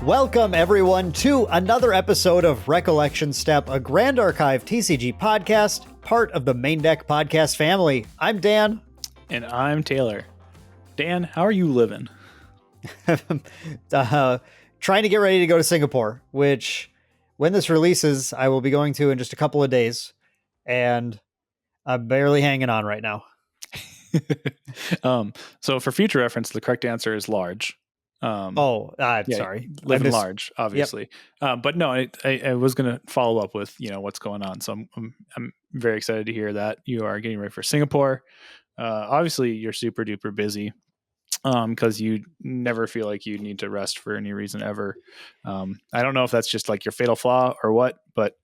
Welcome, everyone, to another episode of Recollection Step, a Grand Archive TCG podcast, part of the Maindeck podcast family. I'm Dan. And I'm Taylor. Dan, how are you living? Trying to get ready to go to Singapore, which, when this releases, I will be going to in just a couple of days. And I'm barely hanging on right now. So for future reference, the correct answer is large. Sorry. Living large, obviously. Yep. But no, I was going to follow up with, what's going on. So I'm very excited to hear that you are getting ready for Singapore. Obviously you're super duper busy, because you never feel like you need to rest for any reason ever. I don't know if that's just like your fatal flaw or what, but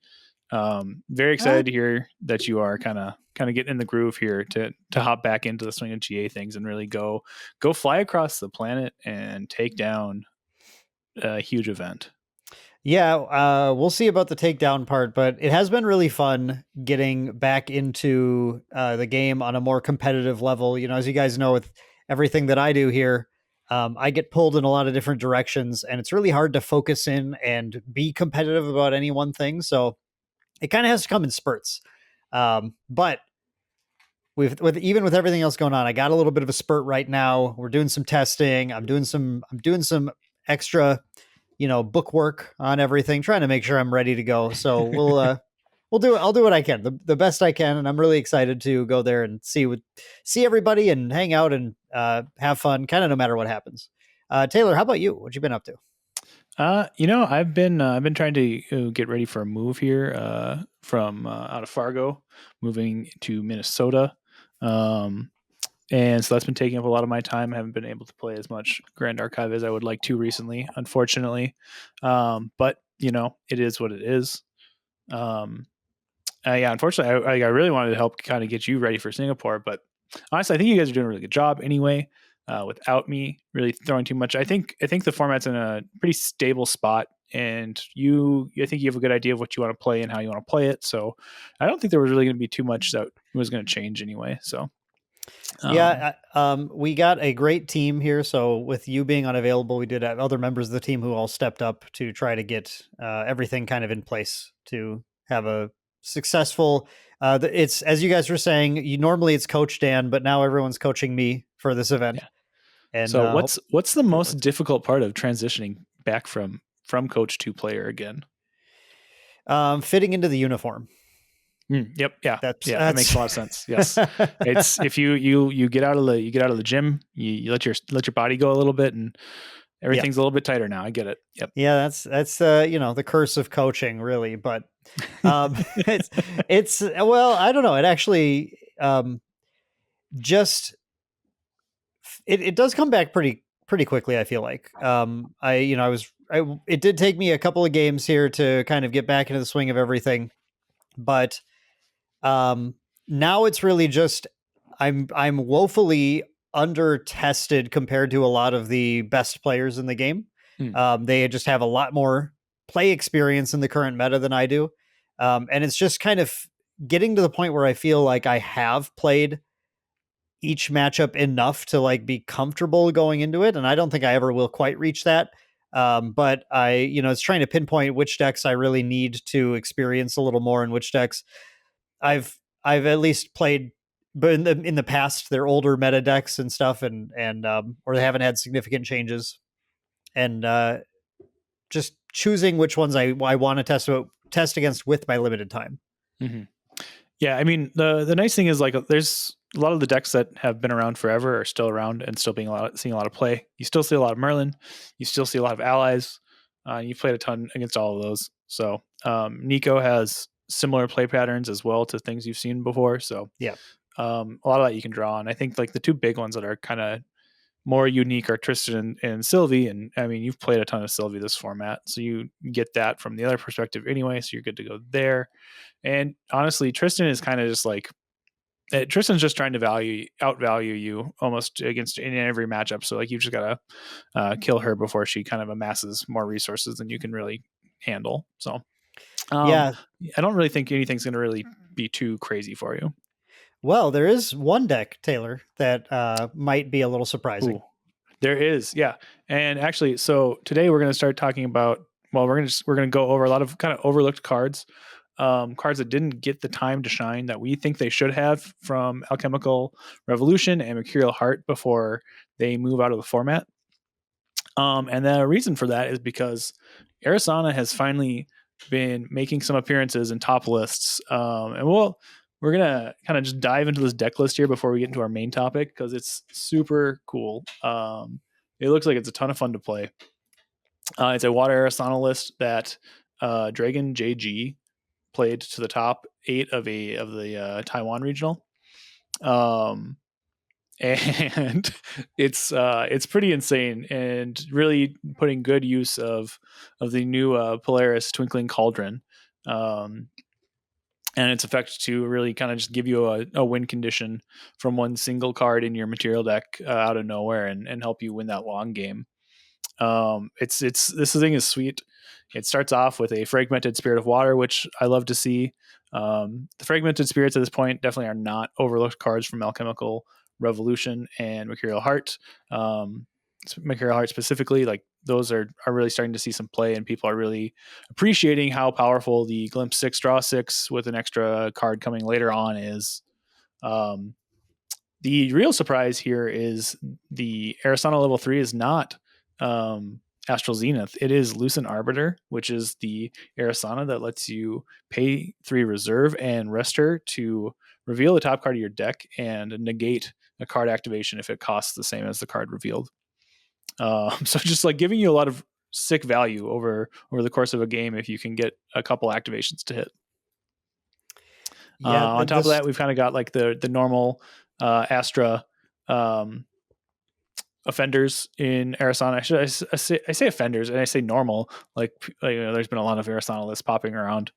very excited to hear that you are kind of getting in the groove here to hop back into the swing of GA things and really go fly across the planet and take down a huge event. Yeah, we'll see about the takedown part, but it has been really fun getting back into the game on a more competitive level. As you guys know, with everything that I do here, I get pulled in a lot of different directions, and it's really hard to focus in and be competitive about any one thing. So it kind of has to come in spurts. But even with everything else going on, I got a little bit of a spurt right now. We're doing some testing. I'm doing some extra, book work on everything, trying to make sure I'm ready to go. So I'll do what I can, the best I can. And I'm really excited to go there and see everybody and hang out and have fun, kind of no matter what happens. Taylor, how about you? What you been up to? I've been trying to get ready for a move here from out of Fargo, moving to Minnesota. And so that's been taking up a lot of my time. I haven't been able to play as much Grand Archive as I would like to recently, unfortunately. But it is what it is. Unfortunately, I really wanted to help kind of get you ready for Singapore, but honestly, I think you guys are doing a really good job anyway. Without me really throwing too much. I think the format's in a pretty stable spot, and I think you have a good idea of what you want to play and how you want to play it. So I don't think there was really going to be too much that was going to change anyway. So we got a great team here. So with you being unavailable, we did have other members of the team who all stepped up to try to get everything kind of in place to have a successful. It's, as you guys were saying, normally it's Coach Dan, but now everyone's coaching me for this event. Yeah. And so what's the most difficult part of transitioning back from coach to player again? Fitting into the uniform. Yep. Yeah. That makes a lot of sense. Yes. It's if you get out of the gym, you let your body go a little bit, and everything's a little bit tighter now. I get it. Yep. Yeah. That's the curse of coaching, really. But it's well, I don't know. It actually it does come back pretty quickly. I feel like it did take me a couple of games here to kind of get back into the swing of everything, but now it's really just I'm woefully under tested compared to a lot of the best players in the game. They just have a lot more play experience in the current meta than I do, and it's just kind of getting to the point where I feel like I have played each matchup enough to like be comfortable going into it. And I don't think I ever will quite reach that. But it's trying to pinpoint which decks I really need to experience a little more, and which decks I've at least played, but in the past, they're older meta decks and stuff, and or they haven't had significant changes, and just choosing which ones I want to test against with my limited time. Mm-hmm. Yeah. I mean, the nice thing is like there's a lot of the decks that have been around forever are still around and still seeing a lot of play. You still see a lot of Merlin. You still see a lot of allies. You've played a ton against all of those. So Nico has similar play patterns as well to things you've seen before. So yeah, a lot of that you can draw on. I think like the two big ones that are kind of more unique are Tristan and Sylvie. And I mean, you've played a ton of Sylvie this format, so you get that from the other perspective anyway. So you're good to go there. And honestly, Tristan is kind of just like Tristan's just trying to outvalue you almost against in every matchup. So like you just gotta kill her before she kind of amasses more resources than you can really handle. So Yeah. I don't really think anything's going to really be too crazy for you. Well, there is one deck, Taylor, that might be a little surprising. Ooh, there is, yeah. And actually, so today we're going to start talking about. Well, we're going to go over a lot of kind of overlooked cards, cards that didn't get the time to shine that we think they should have from Alchemical Revolution and Mercurial Heart before they move out of the format. And the reason for that is because Arisanna has finally been making some appearances in top lists. And we're going to kind of just dive into this deck list here before we get into our main topic because it's super cool. It looks like it's a ton of fun to play. It's a water Arisanna list that DragonJG played to the top 8 of the Taiwan regional. And it's pretty insane and really putting good use of the new Polaris Twinkling Cauldron and its effect to really kind of just give you a win condition from one single card in your material deck out of nowhere and help you win that long game. This thing is sweet. It starts off with a fragmented Spirit of Water, which I love to see. The fragmented spirits at this point definitely are not overlooked cards from Alchemical Revolution and Mercurial Heart. Mercurial Heart specifically, like those are really starting to see some play, and people are really appreciating how powerful the Glimpse 6 Draw 6 with an extra card coming later on is. The real surprise here is the Arisanna level 3 is not Astral Zenith. It is Lucent Arbiter, which is the Arisanna that lets you pay 3 reserve and rest her to reveal the top card of your deck and negate a card activation if it costs the same as the card revealed. So just like giving you a lot of sick value over the course of a game if you can get a couple activations to hit. Yeah, on top of that, we've kind of got like the normal Astra offenders in Arisanna. I say offenders and I say normal. Like there's been a lot of Arisanna lists popping around.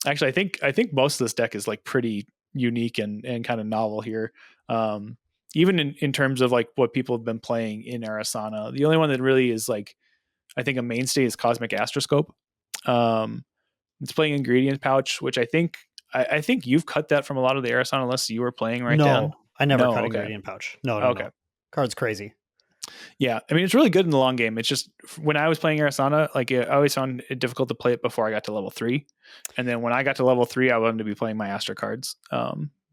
Actually, I think most of this deck is like pretty unique and kind of novel here. Even in terms of like what people have been playing in Arisanna. The only one that really is like I think a mainstay is Cosmic Astroscope. It's playing Ingredient Pouch, which I think you've cut that from a lot of the Arisanna lists you were playing, right? No, Dan? I never cut Ingredient Pouch. No. Okay. Card's crazy. Yeah, I mean, it's really good in the long game. It's just when I was playing Arisanna, like I always found it difficult to play it before I got to level 3. And then when I got to level 3, I wanted to be playing my Astra cards.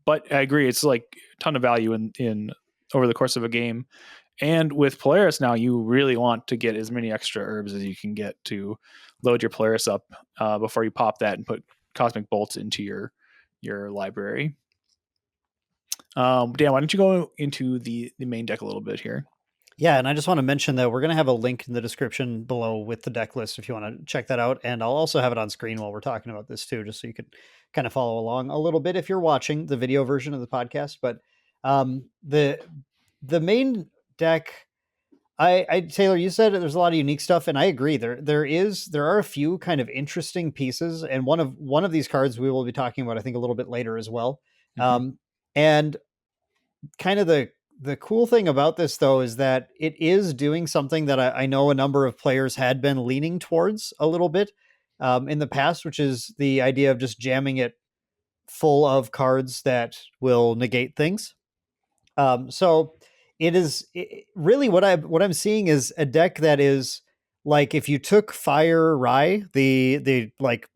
But I agree, it's like a ton of value in over the course of a game. And with Polaris now, you really want to get as many extra herbs as you can get to load your Polaris up before you pop that and put Cosmic Bolts into your library. Dan, why don't you go into the main deck a little bit here? Yeah, and I just want to mention that we're going to have a link in the description below with the deck list if you want to check that out. And I'll also have it on screen while we're talking about this too, just so you can kind of follow along a little bit if you're watching the video version of the podcast. But the main deck, Taylor, you said there's a lot of unique stuff, and I agree. There are a few kind of interesting pieces, and one of these cards we will be talking about, I think, a little bit later as well. Mm-hmm. And kind of the cool thing about this, though, is that it is doing something that I know a number of players had been leaning towards a little bit in the past, which is the idea of just jamming it full of cards that will negate things. So really what I'm seeing is a deck that is like if you took Fire Rye, the like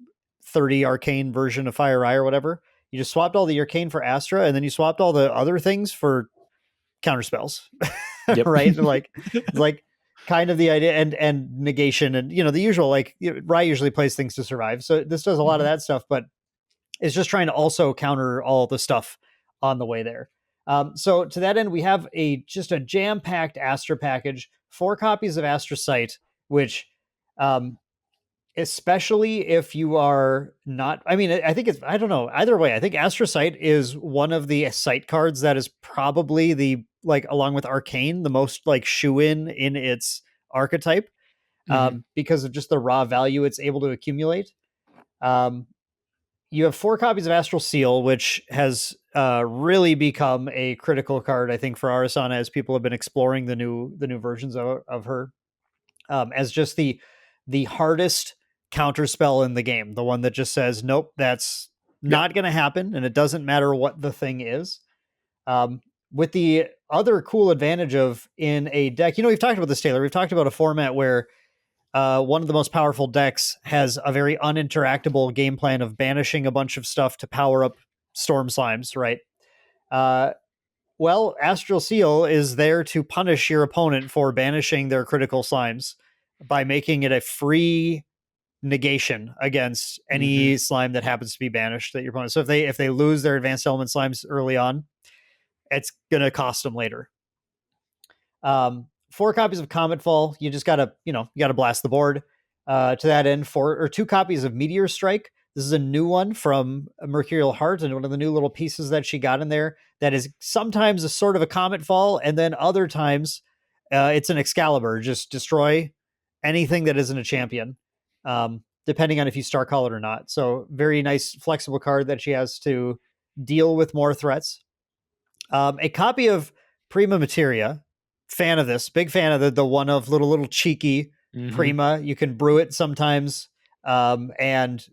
30 arcane version of Fire Rye or whatever, you just swapped all the arcane for Astra, and then you swapped all the other things for counter spells. Yep. Right? Like it's like kind of the idea and negation and the usual, like Rye usually plays things to survive. So this does a lot of that stuff, but it's just trying to also counter all the stuff on the way there. So to that end, we have just a jam-packed Astra package, 4 copies of Astra Sight, which especially if you are not, I mean, I think I don't know, either way, I think Astra Sight is one of the sight cards that is probably like along with Arcane, the most like shoe-in its archetype because of just the raw value it's able to accumulate. You have 4 copies of Astral Seal, which has really become a critical card, I think, for Arisanna as people have been exploring the new versions of her, as just the hardest counter spell in the game, the one that just says, nope, that's not going to happen, and it doesn't matter what the thing is. With the other cool advantage of in a deck, we've talked about this, Taylor. We've talked about a format where one of the most powerful decks has a very uninteractable game plan of banishing a bunch of stuff to power up Storm Slimes, right? Well, Astral Seal is there to punish your opponent for banishing their critical slimes by making it a free negation against any slime that happens to be banished that your opponent. So if they lose their advanced element slimes early on, it's gonna cost them later. 4 copies of Comet Fall. You just gotta blast the board. To that end, 2 copies of Meteor Strike. This is a new one from Mercurial Heart, and one of the new little pieces that she got in there that is sometimes a sort of a Comet Fall, and then other times it's an Excalibur. Just destroy anything that isn't a champion, depending on if you star call it or not. So very nice, flexible card that she has to deal with more threats. A copy of Prima Materia. Fan of this, big fan of the one of little cheeky Prima. You can brew it sometimes and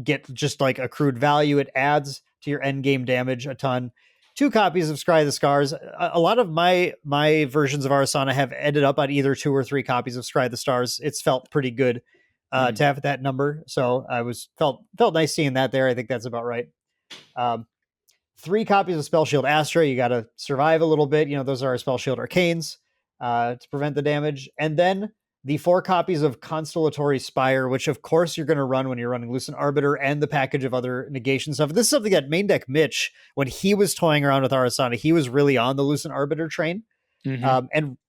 get just like accrued value. It adds to your end game damage a ton. 2 copies of Scry the Scars. A lot of my versions of Arisanna have ended up on either 2 or 3 copies of Scry the Stars. It's felt pretty good to have that number, so I felt nice seeing that there. I think that's about right. 3 copies of Spell Shield Astra. You got to survive a little bit. Those are our Spell Shield Arcanes to prevent the damage. And then the 4 copies of Constellatory Spire, which of course you're going to run when you're running Lucent Arbiter and the package of other negation stuff. This is something that main deck Mitch, when he was toying around with Arisanna, he was really on the Lucent Arbiter train.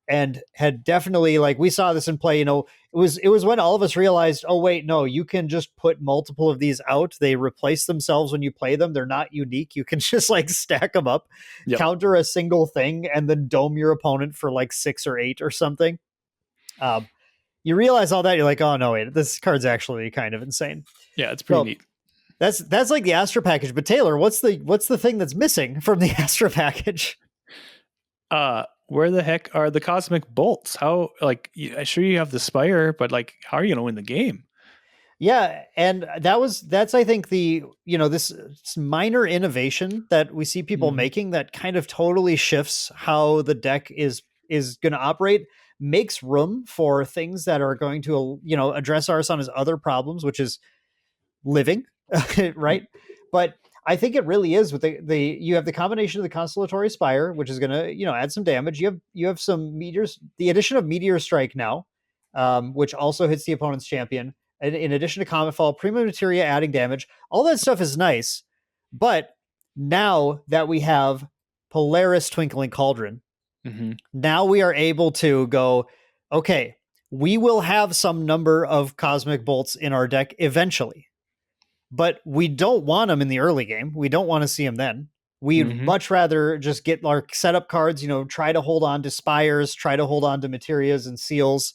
And had definitely, like, we saw this in play, it was when all of us realized, oh wait, no, you can just put multiple of these out. They replace themselves when you play them. They're not unique. You can just like stack them up, counter a single thing, and then dome your opponent for like 6 or 8 or something. You realize all that, you're like, oh no, wait, this card's actually kind of insane. Yeah, it's pretty neat. That's like the Astra package. But Taylor, what's the thing that's missing from the Astra package? Where the heck are the cosmic bolts? How, like, sure you have the Spire, but like, how are you going to win the game? Yeah, and that's I think this minor innovation that we see people making that kind of totally shifts how the deck is going to operate, makes room for things that are going to address Arisanna's other problems, which is living, right? But I think it really is with you have the combination of the Constellatory Spire, which is going to add some damage. You have some meteors, the addition of Meteor Strike now, which also hits the opponent's champion. In addition to Comet Fall, Prima Materia adding damage, all that stuff is nice. But now that we have Polaris Twinkling Cauldron, now we are able to go, okay, we will have some number of cosmic bolts in our deck eventually. But we don't want them in the early game. We don't want to see them then. We'd much rather just get our setup cards, try to hold on to Spires, try to hold on to Materias and Seals,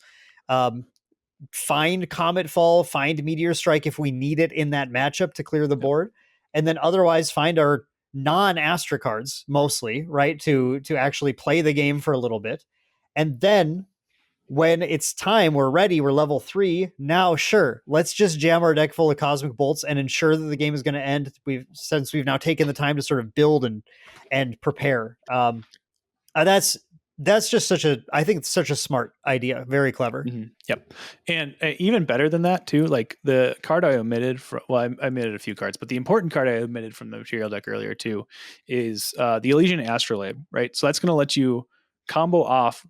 find Comet Fall, find Meteor Strike if we need it in that matchup to clear the board, and then otherwise find our non-Astra cards, mostly, right, to actually play the game for a little bit. And then when it's time, we're ready, we're level 3. Now, sure, let's just jam our deck full of cosmic bolts and ensure that the game is going to end. Since we've now taken the time to sort of build and prepare. That's just I think it's such a smart idea. Very clever. Yep. And even better than that too, like the card I omitted I omitted a few cards, but the important card I omitted from the material deck earlier too is the Elysian Astrolabe, right? So that's going to let you combo off,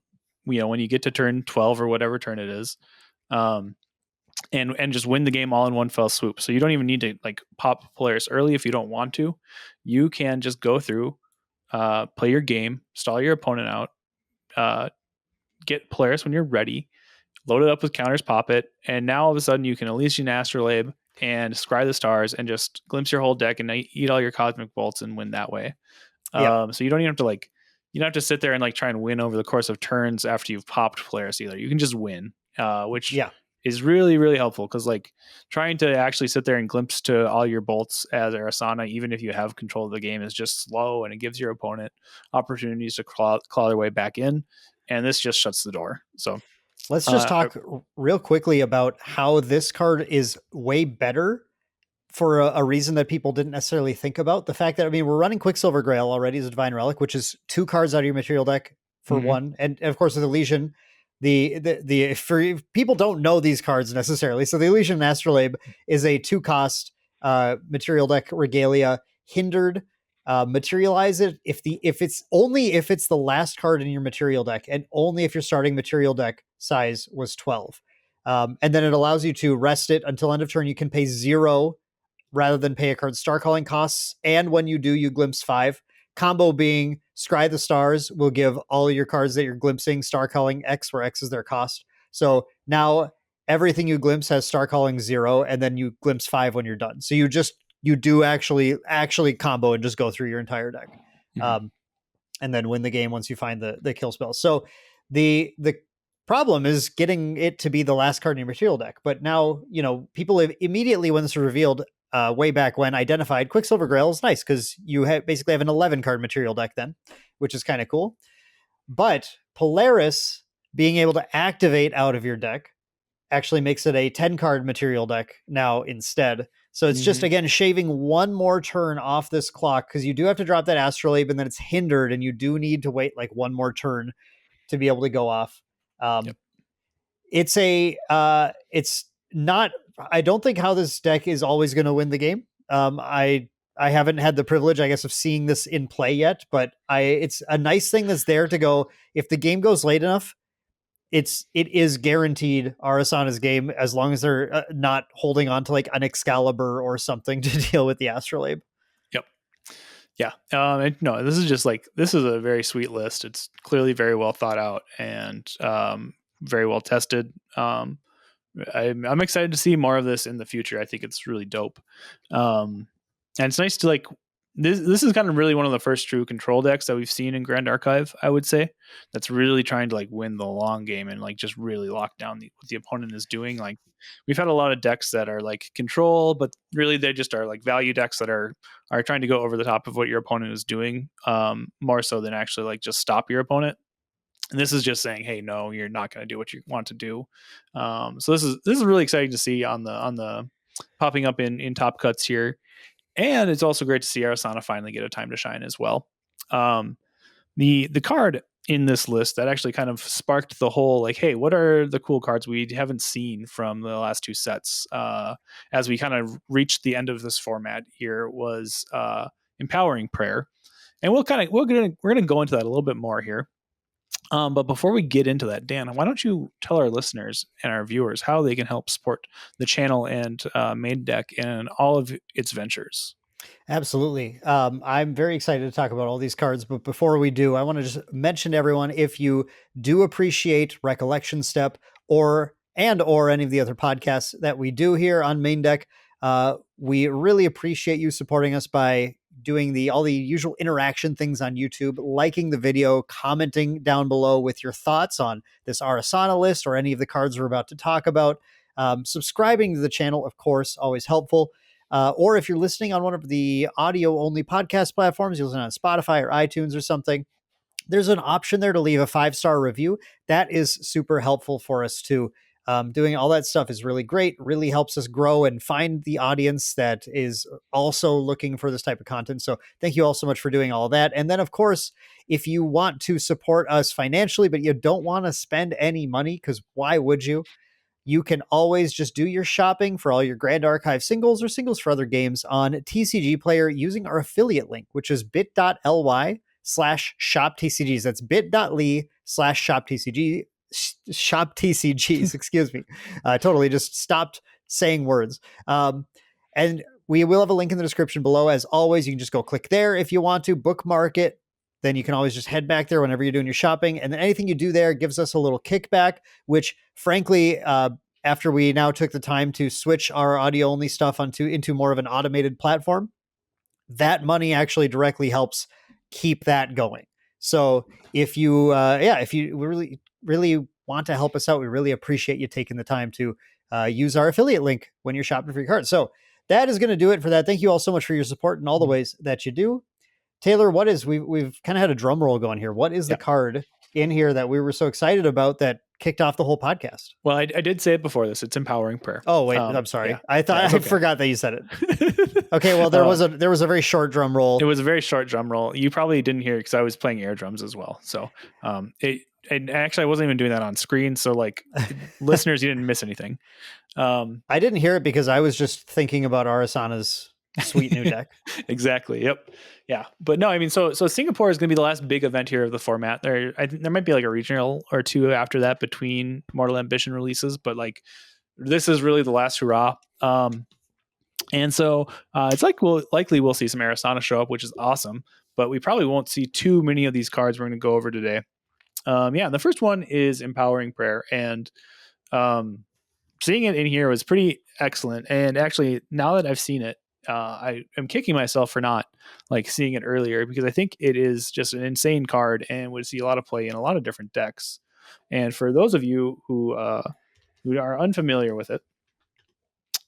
when you get to turn 12 or whatever turn it is, and just win the game all in one fell swoop. So you don't even need to like pop Polaris early if you don't want to. You can just go through, play your game, stall your opponent out, get Polaris when you're ready, load it up with counters, pop it, and now all of a sudden you can Elysian Astrolabe and Scry the Stars and just glimpse your whole deck and eat all your cosmic bolts and win that way. So you don't even have to you don't have to sit there and like try and win over the course of turns after you've popped Polaris either. You can just win, which is really, really helpful, because like trying to actually sit there and glimpse to all your bolts as Arisanna, even if you have control of the game, is just slow, and it gives your opponent opportunities to claw their way back in, and this just shuts the door. So Let's just talk real quickly about how this card is way better for a reason that people didn't necessarily think about. The fact that, I mean, we're running Quicksilver Grail already as a Divine Relic, which is 2 cards out of your material deck for one. And of course, with Elysian, for people don't know these cards necessarily. So the Elysian Astrolabe is a 2-cost material deck regalia. Hindered, materialize it if it's the last card in your material deck, and only if your starting material deck size was 12. And then it allows you to rest it until end of turn. You can pay 0 rather than pay a card star calling costs. And when you do, you glimpse 5. Combo being Scry the Stars will give all your cards that you're glimpsing star calling X, where X is their cost. So now everything you glimpse has star calling 0, and then you glimpse 5 when you're done. So you do actually combo and just go through your entire deck. And then win the game once you find the kill spell. So the problem is getting it to be the last card in your material deck. But now, people have immediately, when this was revealed, way back when, identified Quicksilver Grail is nice, because you basically have an 11 card material deck then, which is kind of cool. But Polaris being able to activate out of your deck actually makes it a 10 card material deck now instead. So it's just, again, shaving one more turn off this clock, because you do have to drop that Astrolabe, and then it's hindered, and you do need to wait like one more turn to be able to go off. It's not, I don't think how this deck is always going to win the game. I haven't had the privilege, I guess, of seeing this in play yet, but it's a nice thing that's there to go, if the game goes late enough, it is guaranteed Arisanna's game, as long as they're not holding on to like an Excalibur or something to deal with the Astrolabe. Yep. Yeah. No, this is a very sweet list. It's clearly very well thought out and very well tested. I'm excited to see more of this in the future. I think it's really dope. And it's nice to like, this is kind of really one of the first true control decks that we've seen in Grand Archive, I would say, that's really trying to like win the long game and like just really lock down what the opponent is doing. Like, we've had a lot of decks that are like control, but really they just are like value decks that are trying to go over the top of what your opponent is doing, more so than actually like just stop your opponent. And this is just saying, hey, no, you're not going to do what you want to do. So this is really exciting to see on the popping up in top cuts here. And it's also great to see Arisanna finally get a time to shine as well. The card in this list that actually kind of sparked the whole, like, hey, what are the cool cards we haven't seen from the last 2 sets, as we kind of reached the end of this format here, was Empowering Prayer. And we're gonna go into that a little bit more here. But before we get into that, Dan, why don't you tell our listeners and our viewers how they can help support the channel and Maindeck in all of its ventures? Absolutely. I'm very excited to talk about all these cards, but before we do, I want to just mention to everyone, if you do appreciate Recollection Step or any of the other podcasts that we do here on Maindeck, we really appreciate you supporting us by doing all the usual interaction things on YouTube, liking the video, commenting down below with your thoughts on this Arisanna list or any of the cards we're about to talk about. Subscribing to the channel, of course, always helpful. Or if you're listening on one of the audio-only podcast platforms, you're listening on Spotify or iTunes or something, there's an option there to leave a 5-star review. That is super helpful for us too. Doing all that stuff is really great, really helps us grow and find the audience that is also looking for this type of content. So thank you all so much for doing all that. And then, of course, if you want to support us financially, but you don't want to spend any money, because why would you? You can always just do your shopping for all your Grand Archive singles or singles for other games on TCG Player using our affiliate link, which is bit.ly/shoptcgs. That's bit.ly/shoptcg. Shop TCGs, excuse me. Totally just stopped saying words. And we will have a link in the description below. As always, you can just go click there if you want to bookmark it. Then you can always just head back there whenever you're doing your shopping. And then anything you do there gives us a little kickback, which frankly, after we now took the time to switch our audio only stuff into more of an automated platform, that money actually directly helps keep that going. So if you really want to help us out, we really appreciate you taking the time to use our affiliate link when you're shopping for your cards. So that is going to do it for that. Thank you all so much for your support in all the ways that you do. Taylor, what is, we've kind of had a drum roll going here. What is the card in here that we were so excited about that kicked off the whole podcast? Well, I did say it before this. It's Empowering Prayer. Oh, wait, I'm sorry. I thought I forgot that you said it. Okay, well, there was a very short drum roll. It was a very short drum roll. You probably didn't hear it because I was playing air drums as well. So and actually I wasn't even doing that on screen. So like listeners, you didn't miss anything. I didn't hear it because I was just thinking about Arisanna's sweet new deck. Exactly. Yep. Yeah. But no, I mean, so Singapore is going to be the last big event here of the format. There might be like a regional or two after that between Mortal Ambition releases, but like this is really the last hurrah. And so it's like we'll see some Arisanna show up, which is awesome, but we probably won't see too many of these cards we're going to go over today. And the first one is Empowering Prayer, and seeing it in here was pretty excellent. And actually, now that I've seen it, I am kicking myself for not like seeing it earlier, because I think it is just an insane card and would see a lot of play in a lot of different decks. And for those of you who are unfamiliar with it,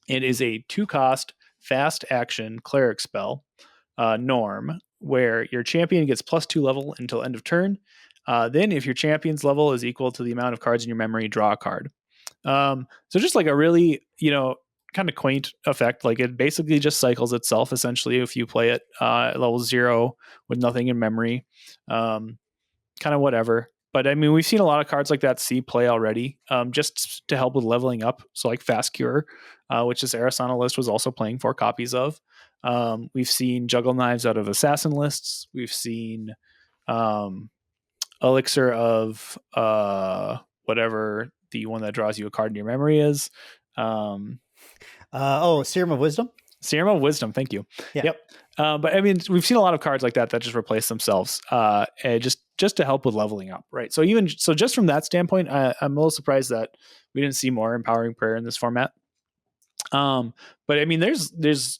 it is a 2-cost fast action cleric spell, norm, where your champion gets +2 level until end of turn. Then if your champion's level is equal to the amount of cards in your memory, draw a card. So just like a really, kind of quaint effect. Like it basically just cycles itself essentially if you play it at level 0 with nothing in memory. Kind of whatever. But I mean, we've seen a lot of cards like that see play already, just to help with leveling up. So like Fast Cure, which this Arisanna list was also playing 4 copies of. We've seen Juggle Knives out of Assassin lists. We've seen Elixir of whatever the one that draws you a card in your memory is. Serum of Wisdom. Serum of Wisdom, thank you. Yeah. Yep. But I mean, we've seen a lot of cards like that just replace themselves, and just to help with leveling up, right? So just from that standpoint, I'm a little surprised that we didn't see more Empowering Prayer in this format. But I mean, there's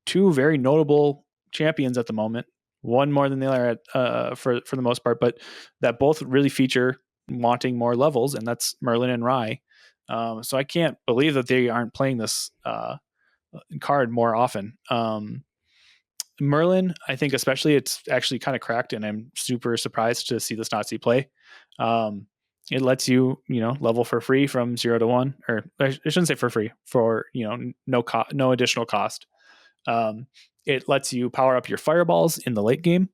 2 very notable champions at the moment. One more than the other for the most part, but that both really feature wanting more levels, and that's Merlin and Rye. So I can't believe that they aren't playing this card more often. Merlin, I think especially, it's actually kind of cracked, and I'm super surprised to see this not see play. It lets you, level for free from 0 to 1, or I shouldn't say for free, for no additional cost. It lets you power up your fireballs in the late game.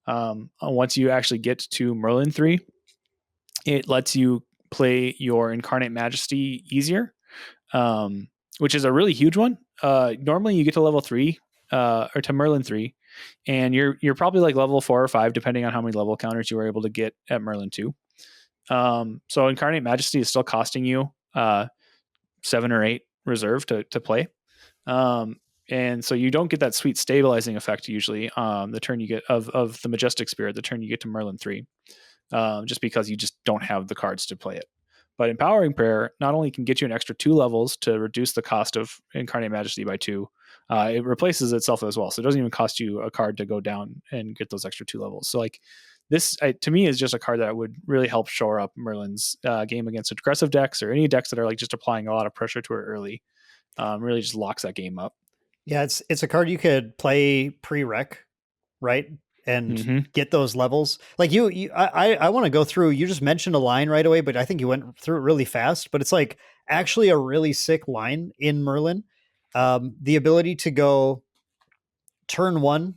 Once you actually get to Merlin 3, it lets you play your Incarnate Majesty easier, which is a really huge one. Normally you get to level 3 or to Merlin 3, and you're probably like level 4 or 5 depending on how many level counters you were able to get at Merlin 2. So Incarnate Majesty is still costing you 7 or 8 reserve to play. And so you don't get that sweet stabilizing effect usually the turn you get of the Majestic Spirit, the turn you get to Merlin 3, just because you just don't have the cards to play it. But Empowering Prayer not only can get you an extra 2 levels to reduce the cost of Incarnate Majesty by 2, it replaces itself as well. So it doesn't even cost you a card to go down and get those extra 2 levels. So like this, to me, is just a card that would really help shore up Merlin's game against aggressive decks, or any decks that are like just applying a lot of pressure to it early. Really just locks that game up. Yeah, it's a card you could play pre-rec, right? And get those levels. Like I want to go through, you just mentioned a line right away, but I think you went through it really fast, but it's like actually a really sick line in Merlin. The ability to go turn 1,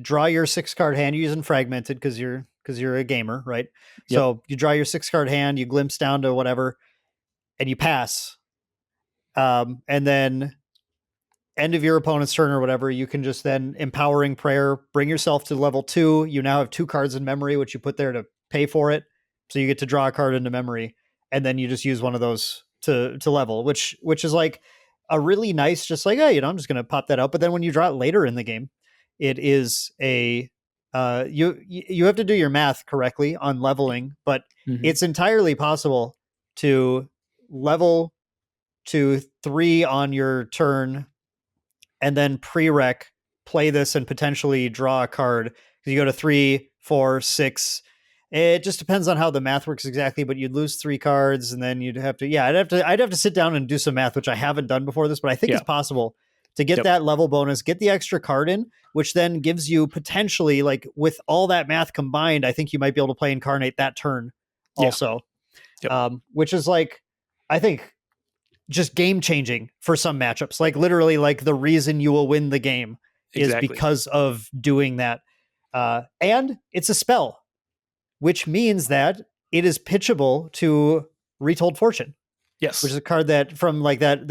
draw your 6-card hand. You're using Fragmented because you're a gamer, right? Yep. So you draw your 6-card hand, you glimpse down to whatever, and you pass. And then end of your opponent's turn or whatever, you can just then Empowering Prayer, bring yourself to level 2. You now have 2 cards in memory, which you put there to pay for it. So you get to draw a card into memory, and then you just use one of those to level, which is like a really nice, just like, hey, I'm just going to pop that out. But then when you draw it later in the game, it is you have to do your math correctly on leveling, but it's entirely possible to level to 3 on your turn, and then pre-rec play this and potentially draw a card. You go to 3, 4, 6, It just depends on how the math works exactly, but you'd lose 3 cards, and then you'd have to, yeah, I'd have to sit down and do some math, which I haven't done before this, but I think it's possible to get that level bonus, get the extra card in, which then gives you potentially, like, with all that math combined, I think you might be able to play Incarnate that turn also, which is like, I think just game changing for some matchups. Like literally, like the reason you will win the game is because of doing that. And it's a spell, which means that it is pitchable to Retold Fortune. Yes. Which is a card that from like that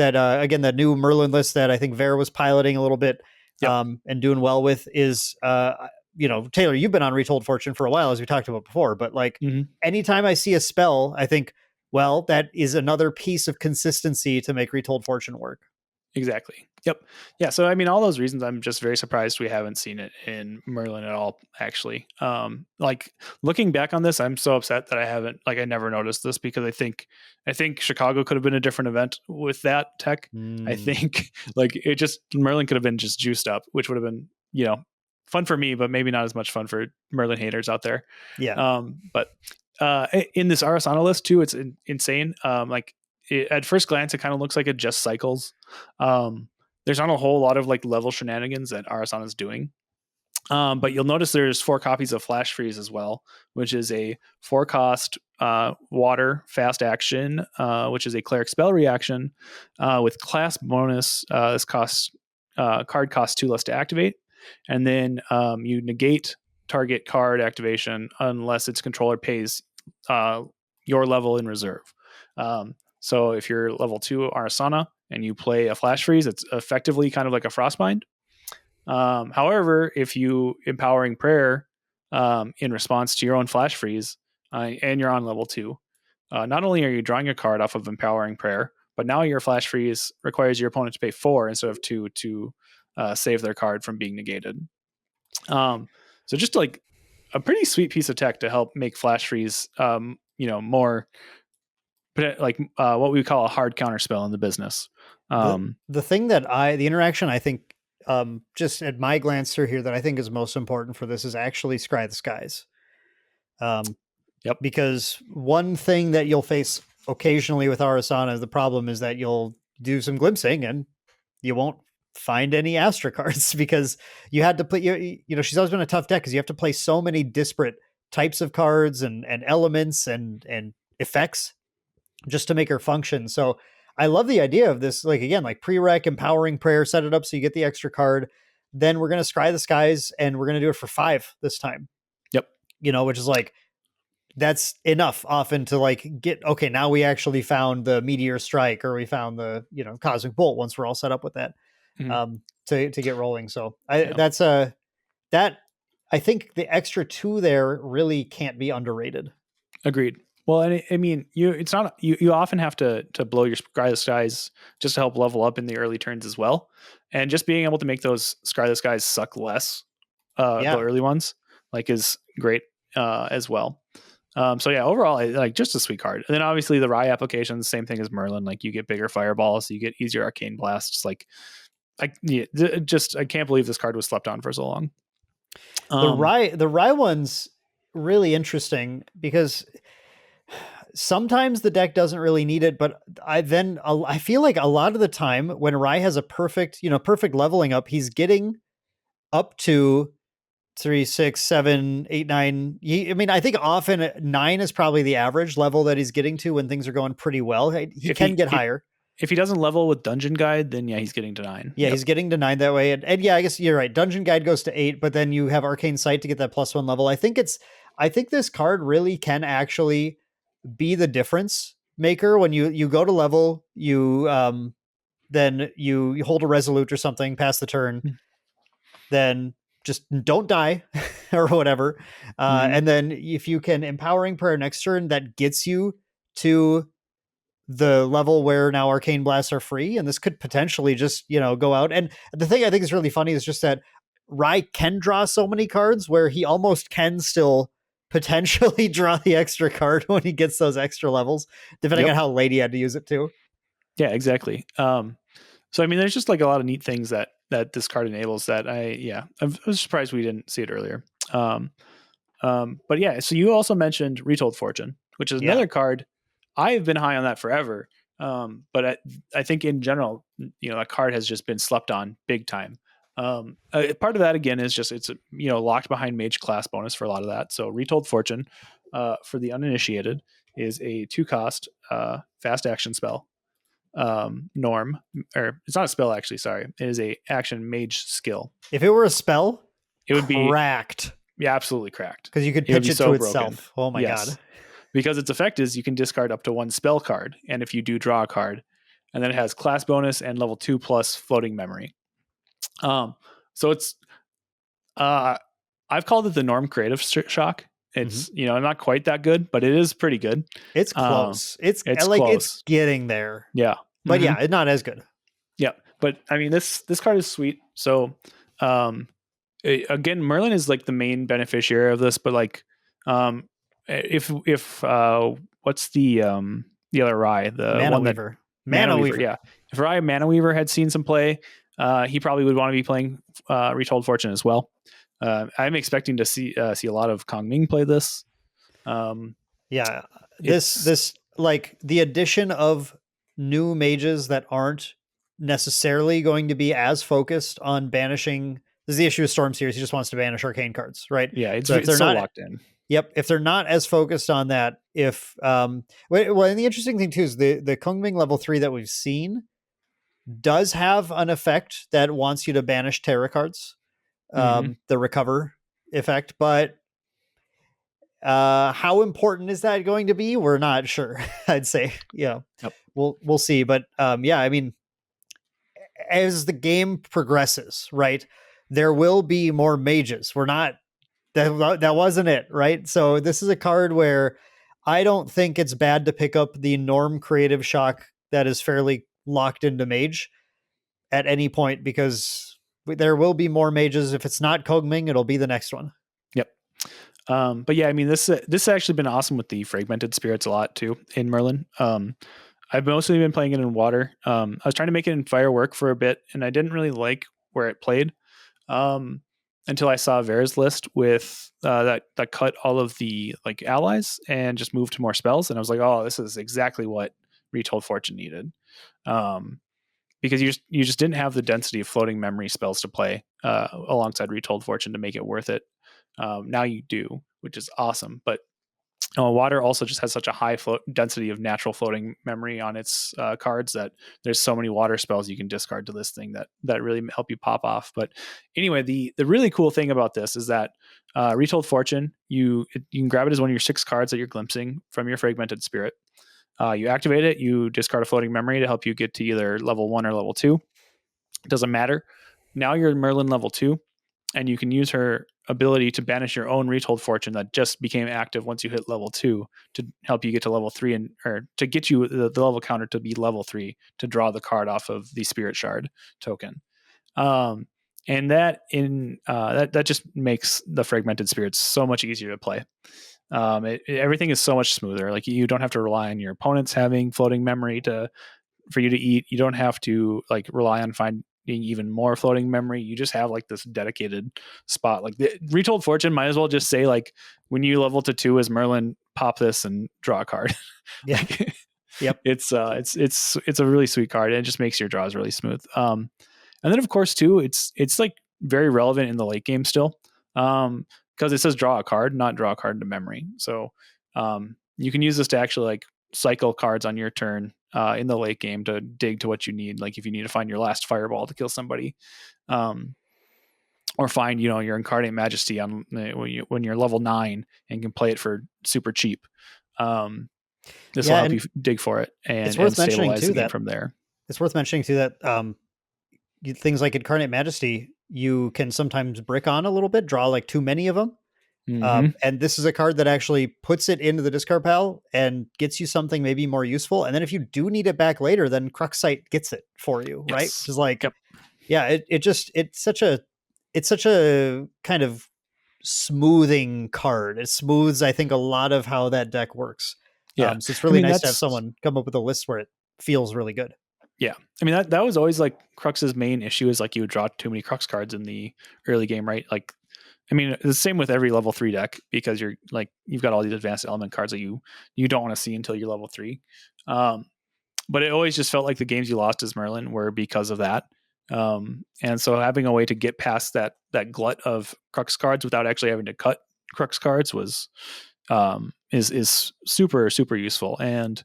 again, that new Merlin list that I think Vera was piloting a little bit and doing well with is, Taylor, you've been on Retold Fortune for a while, as we talked about before, but like anytime I see a spell, I think, well, that is another piece of consistency to make Retold Fortune work. Exactly. Yep. Yeah. So, I mean, all those reasons, I'm just very surprised we haven't seen it in Merlin at all, actually. Like looking back on this, I'm so upset that I never noticed this, because I think Chicago could have been a different event with that tech. I think like Merlin could have been just juiced up, which would have been, fun for me, but maybe not as much fun for Merlin haters out there. Yeah. But in this Arisanna list too, it's insane. At first glance, it kind of looks like it just cycles. There's not a whole lot of like level shenanigans that Arisanna is doing. But you'll notice there's 4 copies of Flash Freeze as well, which is a 4-cost water fast action, which is a cleric spell reaction with class bonus. This card costs 2 less to activate, and then you negate target card activation unless its controller pays your level in reserve. So if you're level 2 Arisanna and you play a Flash Freeze, it's effectively kind of like a Frostbind. However, if you Empowering Prayer in response to your own Flash Freeze and you're on level 2, not only are you drawing a card off of Empowering Prayer, but now your Flash Freeze requires your opponent to pay 4 instead of 2 to save their card from being negated. So just like a pretty sweet piece of tech to help make Flash Freeze, more like what we call a hard counter spell in the business. The thing that the interaction I think, just at my glance through here, that I think is most important for this is actually Scry the Skies. Because one thing that you'll face occasionally with Arisanna, the problem is that you'll do some glimpsing and you won't find any Astra cards because you had to put she's always been a tough deck because you have to play so many disparate types of cards and elements and effects just to make her function. So I love the idea of this, like, again, like prereq, Empowering Prayer, set it up so you get the extra card. Then we're going to Scry the Skies and we're going to do it for 5 this time. Yep. Which is like, that's enough often to like get, okay, now we actually found the Meteor Strike, or we found the, Cosmic Bolt once we're all set up with that to get rolling. So that I think the extra 2 there really can't be underrated. Agreed. Well, and I mean, you often have to blow your Scry the Skies just to help level up in the early turns as well. And just being able to make those Scry the Skies suck less, the early ones, like, is great as well. So yeah, overall, like, just a sweet card. And then obviously the Rye applications, same thing as Merlin. Like, you get bigger fireballs, you get easier arcane blasts. Like, I can't believe this card was slept on for so long. The Rye one's really interesting because sometimes the deck doesn't really need it, but I feel like a lot of the time when Rye has a perfect leveling up, he's getting up to 3, 6, 7, 8, 9. I think often 9 is probably the average level that he's getting to when things are going pretty well. He can get higher. If he doesn't level with Dungeon Guide, then yeah, he's getting to 9. Yeah, he's getting to 9 that way. And yeah, I guess you're right. Dungeon Guide goes to 8, but then you have Arcane Sight to get that +1 level. I think this card really can actually be the difference maker when you go to level, then you hold a Resolute or something past the turn, then just don't die or whatever. And then if you can Empowering Prayer next turn, that gets you to the level where now Arcane Blasts are free. And this could potentially just, go out. And the thing I think is really funny is just that Rye can draw so many cards where he almost can still potentially draw the extra card when he gets those extra levels, depending on how late he had to use it too. Yeah, exactly. So I mean, there's just like a lot of neat things that this card enables that I was surprised we didn't see it earlier. But yeah, so you also mentioned Retold Fortune, which is another card. I have been high on that forever. But I think in general, that card has just been slept on big time. Part of that again is just it's locked behind mage class bonus for a lot of that. So Retold Fortune, for the uninitiated, is a 2-cost fast action spell. Norm, or it's not a spell actually. Sorry, it is a action mage skill. If it were a spell, it would be cracked. Yeah, absolutely cracked. Because you could pitch it so to itself. Oh my god. Because its effect is you can discard up to 1 spell card, and if you do, draw a card, and then it has class bonus and level 2 plus floating memory. So it's I've called it the Norm Creative Shock. It's not quite that good, but it is pretty good. It's close. It's like close. It's getting there. Yeah, but yeah, it's not as good. Yeah, but I mean this card is sweet. So again, Merlin is like the main beneficiary of this, but like if what's the other Rye, the Mana Weaver. Mana Weaver, yeah. If Rye Mana Weaver had seen some play, he probably would want to be playing Retold Fortune as well. I'm expecting to see a lot of Kong Ming play this. This like the addition of new mages that aren't necessarily going to be as focused on banishing. This is the issue with Storm Series. He just wants to banish arcane cards, right? Yeah, it's so locked in. Yep. If they're not as focused on that, and the interesting thing too is the Kong Ming level 3 that we've seen does have an effect that wants you to banish terror cards, the recover effect, but how important is that going to be? We're not sure. I'd say, yep. We'll see. But I mean, as the game progresses, right, there will be more mages. We're not, that wasn't it, right? So this is a card where I don't think it's bad to pick up the Norm Creative Shock that is fairly locked into mage at any point, because there will be more mages. If it's not Kong Ming, it'll be the next one. Yep. But yeah, I mean, this has actually been awesome with the Fragmented Spirits a lot too in Merlin. I've mostly been playing it in water. I was trying to make it in firework for a bit, and I didn't really like where it played until I saw Vera's list with that cut all of the like allies and just moved to more spells. And I was like, oh, this is exactly what Retold Fortune needed. Because you just didn't have the density of floating memory spells to play alongside Retold Fortune to make it worth it. Now you do, which is awesome. But water also just has such a high density of natural floating memory on its cards that there's so many water spells you can discard to this thing that really help you pop off. But anyway, the really cool thing about this is that Retold Fortune, you can grab it as one of your 6 cards that you're glimpsing from your Fragmented Spirit. You activate it, you discard a floating memory to help you get to either level 1 or level 2. It doesn't matter. Now you're Merlin level 2, and you can use her ability to banish your own Retold Fortune that just became active once you hit level 2 to help you get to level 3 or to get you the level counter to be level 3 to draw the card off of the Spirit Shard token. And that just makes the Fragmented Spirits so much easier to play. Everything is so much smoother. Like you don't have to rely on your opponents having floating memory for you to eat. You don't have to like rely on finding even more floating memory. You just have like this dedicated spot. Like the Retold Fortune might as well just say like when you level to 2 as Merlin, pop this and draw a card. Yeah. Yep. It's a really sweet card, and it just makes your draws really smooth. And then of course too, it's like very relevant in the late game still. Because it says draw a card, not draw a card into memory. So you can use this to actually like cycle cards on your turn in the late game to dig to what you need. Like if you need to find your last fireball to kill somebody, or find your Incarnate Majesty on when you're level 9 and can play it for super cheap. This will help you dig for it and stabilize the game from there. It's worth mentioning too that things like Incarnate Majesty, you can sometimes brick on a little bit, draw like too many of them. And this is a card that actually puts it into the discard pile and gets you something maybe more useful. And then if you do need it back later, then Cruxite gets it for you, right? Which is like, it's such a kind of smoothing card. It smooths, I think, a lot of how that deck works. So it's really nice to have someone come up with a list where it feels really good. Yeah. I mean, that was always like Crux's main issue is like you would draw too many Crux cards in the early game, right? Like I mean, the same with every level 3 deck, because you've got all these advanced element cards that you don't want to see until you're level 3. But it always just felt like the games you lost as Merlin were because of that. And so having a way to get past that glut of Crux cards without actually having to cut Crux cards was is super, super useful. And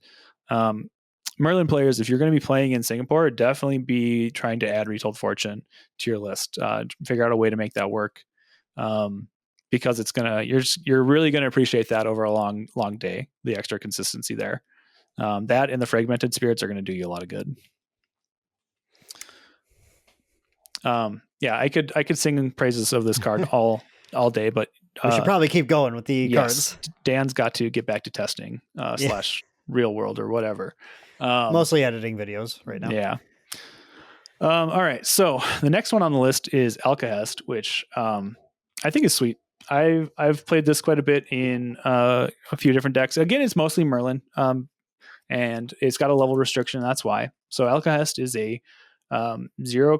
Merlin players, if you're going to be playing in Singapore, definitely be trying to add Retold Fortune to your list. Figure out a way to make that work, because it's you're really gonna appreciate that over a long day. The extra consistency there, that and the Fragmented Spirits are going to do you a lot of good. Yeah, I could sing praises of this card all day, but we should probably keep going with the cards. Dan's got to get back to testing / real world or whatever. Mostly editing videos right now. Yeah. All right. So the next one on the list is Alchehest, which I think is sweet. I've played this quite a bit in a few different decks. Again, it's mostly Merlin, and it's got a level restriction. That's why. So Alchehest is a 0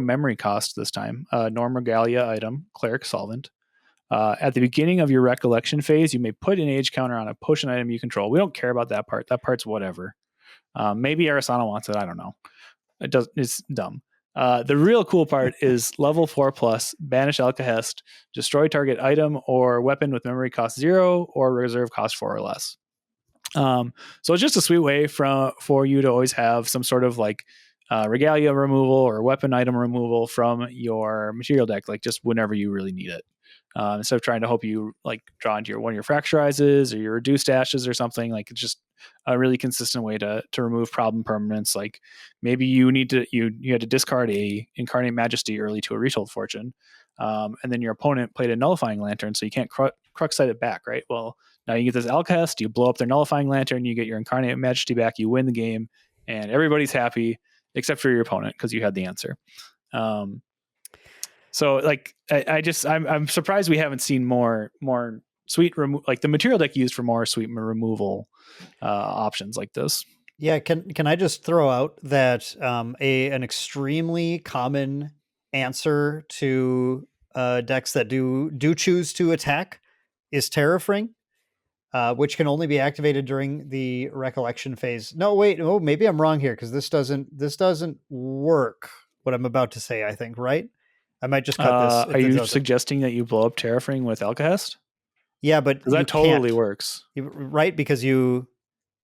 memory cost this time. Norm Regalia item, Cleric Solvent. At the beginning of your Recollection phase, you may put an age counter on a potion item you control. We don't care about that part. That part's whatever. Maybe Arisanna wants it. I don't know. It's dumb. The real cool part is level 4+, banish Alchehest, destroy target item or weapon with memory cost 0 or reserve cost 4 or less. So it's just a sweet way for you to always have some sort of like regalia removal or weapon item removal from your material deck, like just whenever you really need it. Instead of trying to hope you like draw into one of your fracturizes or your reduced ashes or something, like it's just a really consistent way to remove problem permanents. Like maybe you had to discard a Incarnate Majesty early to a Retold Fortune, and then your opponent played a Nullifying Lantern, so you can't crux sight it back, right? Well, now you get this Alchehest, you blow up their Nullifying Lantern, you get your Incarnate Majesty back, you win the game, and everybody's happy except for your opponent because you had the answer. So like I'm surprised we haven't seen more sweet like the material deck used for more sweet removal options like this. Yeah, can I just throw out that an extremely common answer to decks that do choose to attack is Terrafring, which can only be activated during the Recollection phase. No, wait, maybe I'm wrong here because this doesn't work. What I'm about to say, I think, right? I might just cut this. Are you suggesting that you blow up Terrafring with Alchehest? Yeah, but that totally works, right? Because you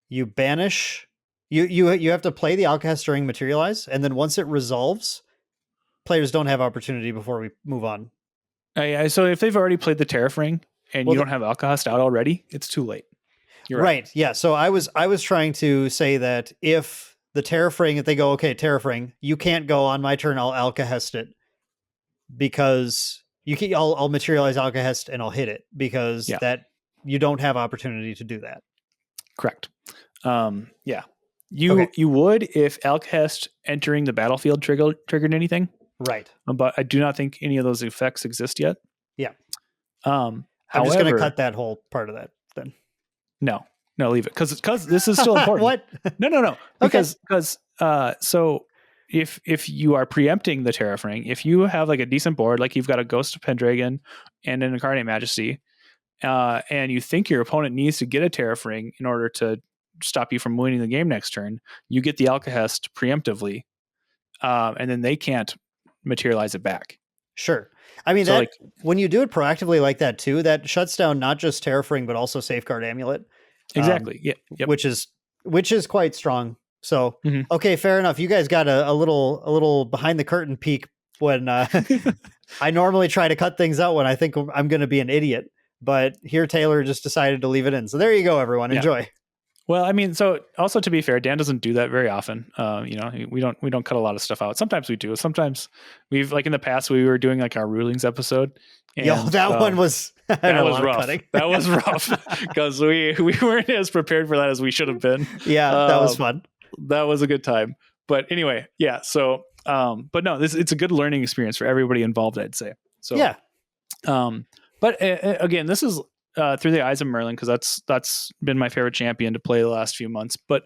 banish. You have to play the Alchehest during Materialize, and then once it resolves, players don't have opportunity before we move on. So if they've already played the Terrafring and you don't have Alchehest out already, it's too late. You're right. Yeah. So I was trying to say that if the Terrafring, if they go, okay, Terrafring, you can't go on my turn, I'll Alchehest it. Because I'll materialize Alchehest and I'll hit it because that you don't have opportunity to do that. Correct. Yeah. You would if Alchehest entering the battlefield triggered anything. Right. But I do not think any of those effects exist yet. Yeah. I'm just going to cut that whole part of that then. No, leave it. Because this is still important. What? No. Because so if you are preempting the Terrafring, if you have like a decent board, like you've got a Ghost of Pendragon and an Incarnate Majesty, and you think your opponent needs to get a Terrafring in order to stop you from winning the game next turn, you get the Alchehest preemptively, and then they can't materialize it back. Sure. I mean, so when you do it proactively like that too, that shuts down not just Terrafring, but also Safeguard Amulet. Exactly. Yeah. Yep. Which is quite strong. So, okay, fair enough. You guys got a little behind the curtain peek when I normally try to cut things out when I think I'm going to be an idiot, but here Taylor just decided to leave it in. So there you go, everyone. Enjoy. Well, I mean, so also to be fair, Dan doesn't do that very often. We don't cut a lot of stuff out. Sometimes we do. Sometimes we've like in the past we were doing like our rulings episode. And, that one was that was rough. That was rough because we weren't as prepared for that as we should have been. Yeah, that was fun. That was a good time. But anyway, yeah. So, but no, it's a good learning experience for everybody involved, I'd say. So yeah. But again, this is through the eyes of Merlin because that's been my favorite champion to play the last few months. But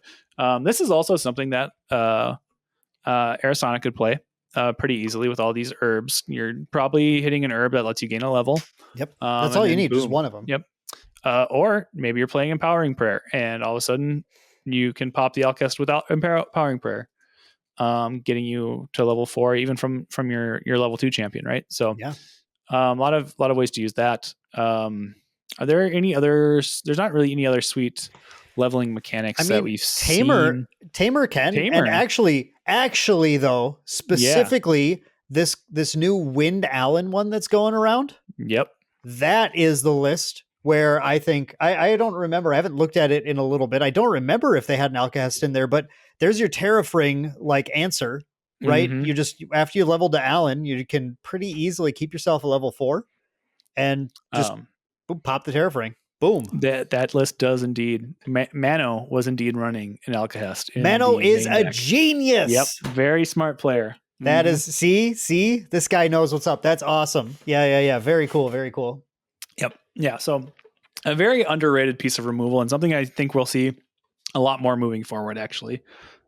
this is also something that Arisanna could play. pretty easily with all these herbs. You're probably hitting an herb that lets you gain a level. Yep. That's all you need, just one of them. Yep. Or maybe you're playing Empowering Prayer, and all of a sudden you can pop the Alchemist without Empowering Prayer, getting you to level 4, even from your level 2 champion, right? So yeah, a lot of ways to use that. Are there any others? There's not really any other sweet leveling mechanics that we've seen. Tamer can, and actually though, specifically this new Wind Allen one that's going around. Yep. That is the list where I think I don't remember. I haven't looked at it in a little bit. I don't remember if they had an Alchemist in there, but there's your Terrafring like answer, right? Mm-hmm. You just, after you level to Allen, you can pretty easily keep yourself a level 4 and just boom, pop the Terrafring. Boom. That list does indeed. Mano was indeed running an Alchemist. Mano is a genius. Yep. Very smart player. That is, see, this guy knows what's up. That's awesome. Yeah. Very cool. Very cool. Yep. Yeah. So a very underrated piece of removal, and something I think we'll see a lot more moving forward, actually.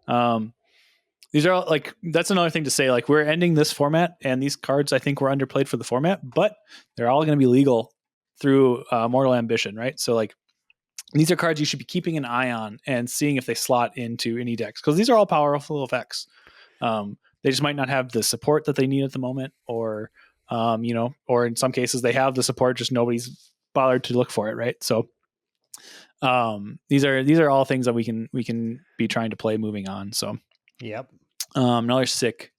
These are all, like, that's another thing to say. Like, we're ending this format, and these cards I think were underplayed for the format, but they're all going to be legal through Mortal Ambition, right? So, like, these are cards you should be keeping an eye on and seeing if they slot into any decks, because these are all powerful effects. They just might not have the support that they need at the moment, or or in some cases they have the support, just nobody's bothered to look for it, right? So these are all things that we can be trying to play moving on. So yep. Another sick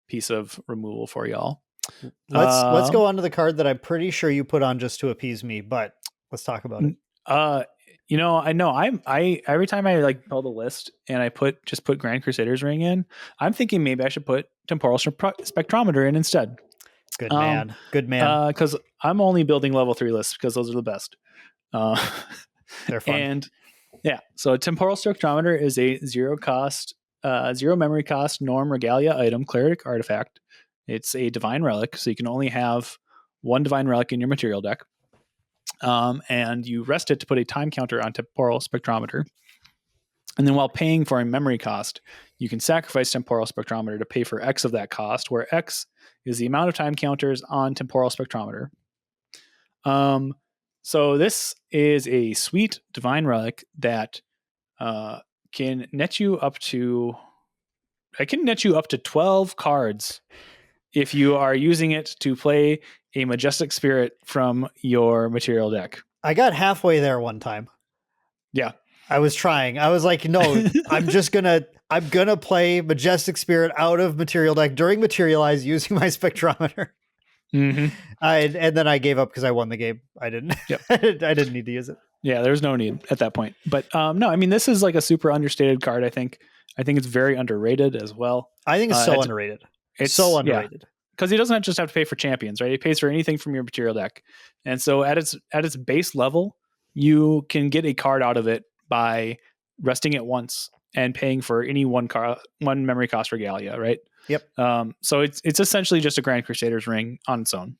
piece of removal for y'all. Let's go on to the card that I'm pretty sure you put on just to appease me, but let's talk about it. I know I every time I like build a list and I put Grand Crusader's Ring in, I'm thinking maybe I should put Temporal Spectrometer in instead. Good man. Because I'm only building level 3 lists because those are the best. They're fun. And yeah, so Temporal Spectrometer is a 0 memory cost Norm Regalia item, cleric artifact. It's a divine relic, so you can only have one divine relic in your material deck. And you rest it to put a time counter on Temporal Spectrometer. And then while paying for a memory cost, you can sacrifice Temporal Spectrometer to pay for X of that cost, where X is the amount of time counters on Temporal Spectrometer. So this is a sweet divine relic that can net you up to 12 cards if you are using it to play a Majestic Spirit from your material deck. I got halfway there one time. Yeah. I was trying. I was like, no, I'm gonna play Majestic Spirit out of material deck during Materialize using my Spectrometer. Mm-hmm. And then I gave up because I won the game. I didn't. Yep. I didn't need to use it. Yeah, there's no need at that point. But no, I mean, this is like a super understated card. I think it's very underrated as well. I think it's so underrated. It's so underrated. Yeah. Because he doesn't just have to pay for champions, right? He pays for anything from your material deck. And so at its base level, you can get a card out of it by resting it once and paying for any one memory cost regalia, right? Yep. So it's essentially just a Grand Crusader's Ring on its own.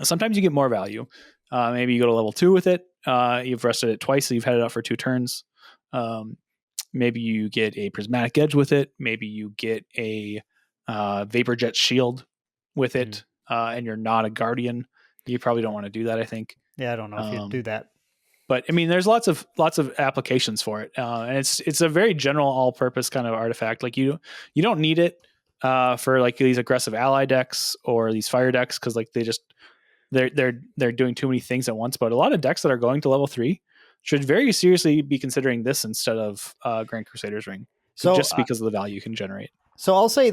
Sometimes you get more value. Maybe you go to level 2 with it. You've rested it twice, so you've had it out for 2 turns. Maybe you get a Prismatic Edge with it. Maybe you get a Vapor Jet Shield with it, and you're not a Guardian. You probably don't want to do that, I think. Yeah, I don't know if you'd do that. But I mean, there's lots of applications for it, and it's a very general, all-purpose kind of artifact. Like you don't need it for like these aggressive ally decks or these fire decks, because like they're doing too many things at once. But a lot of decks that are going to level 3 should very seriously be considering this instead of Grand Crusader's Ring, just because of the value you can generate. So I'll say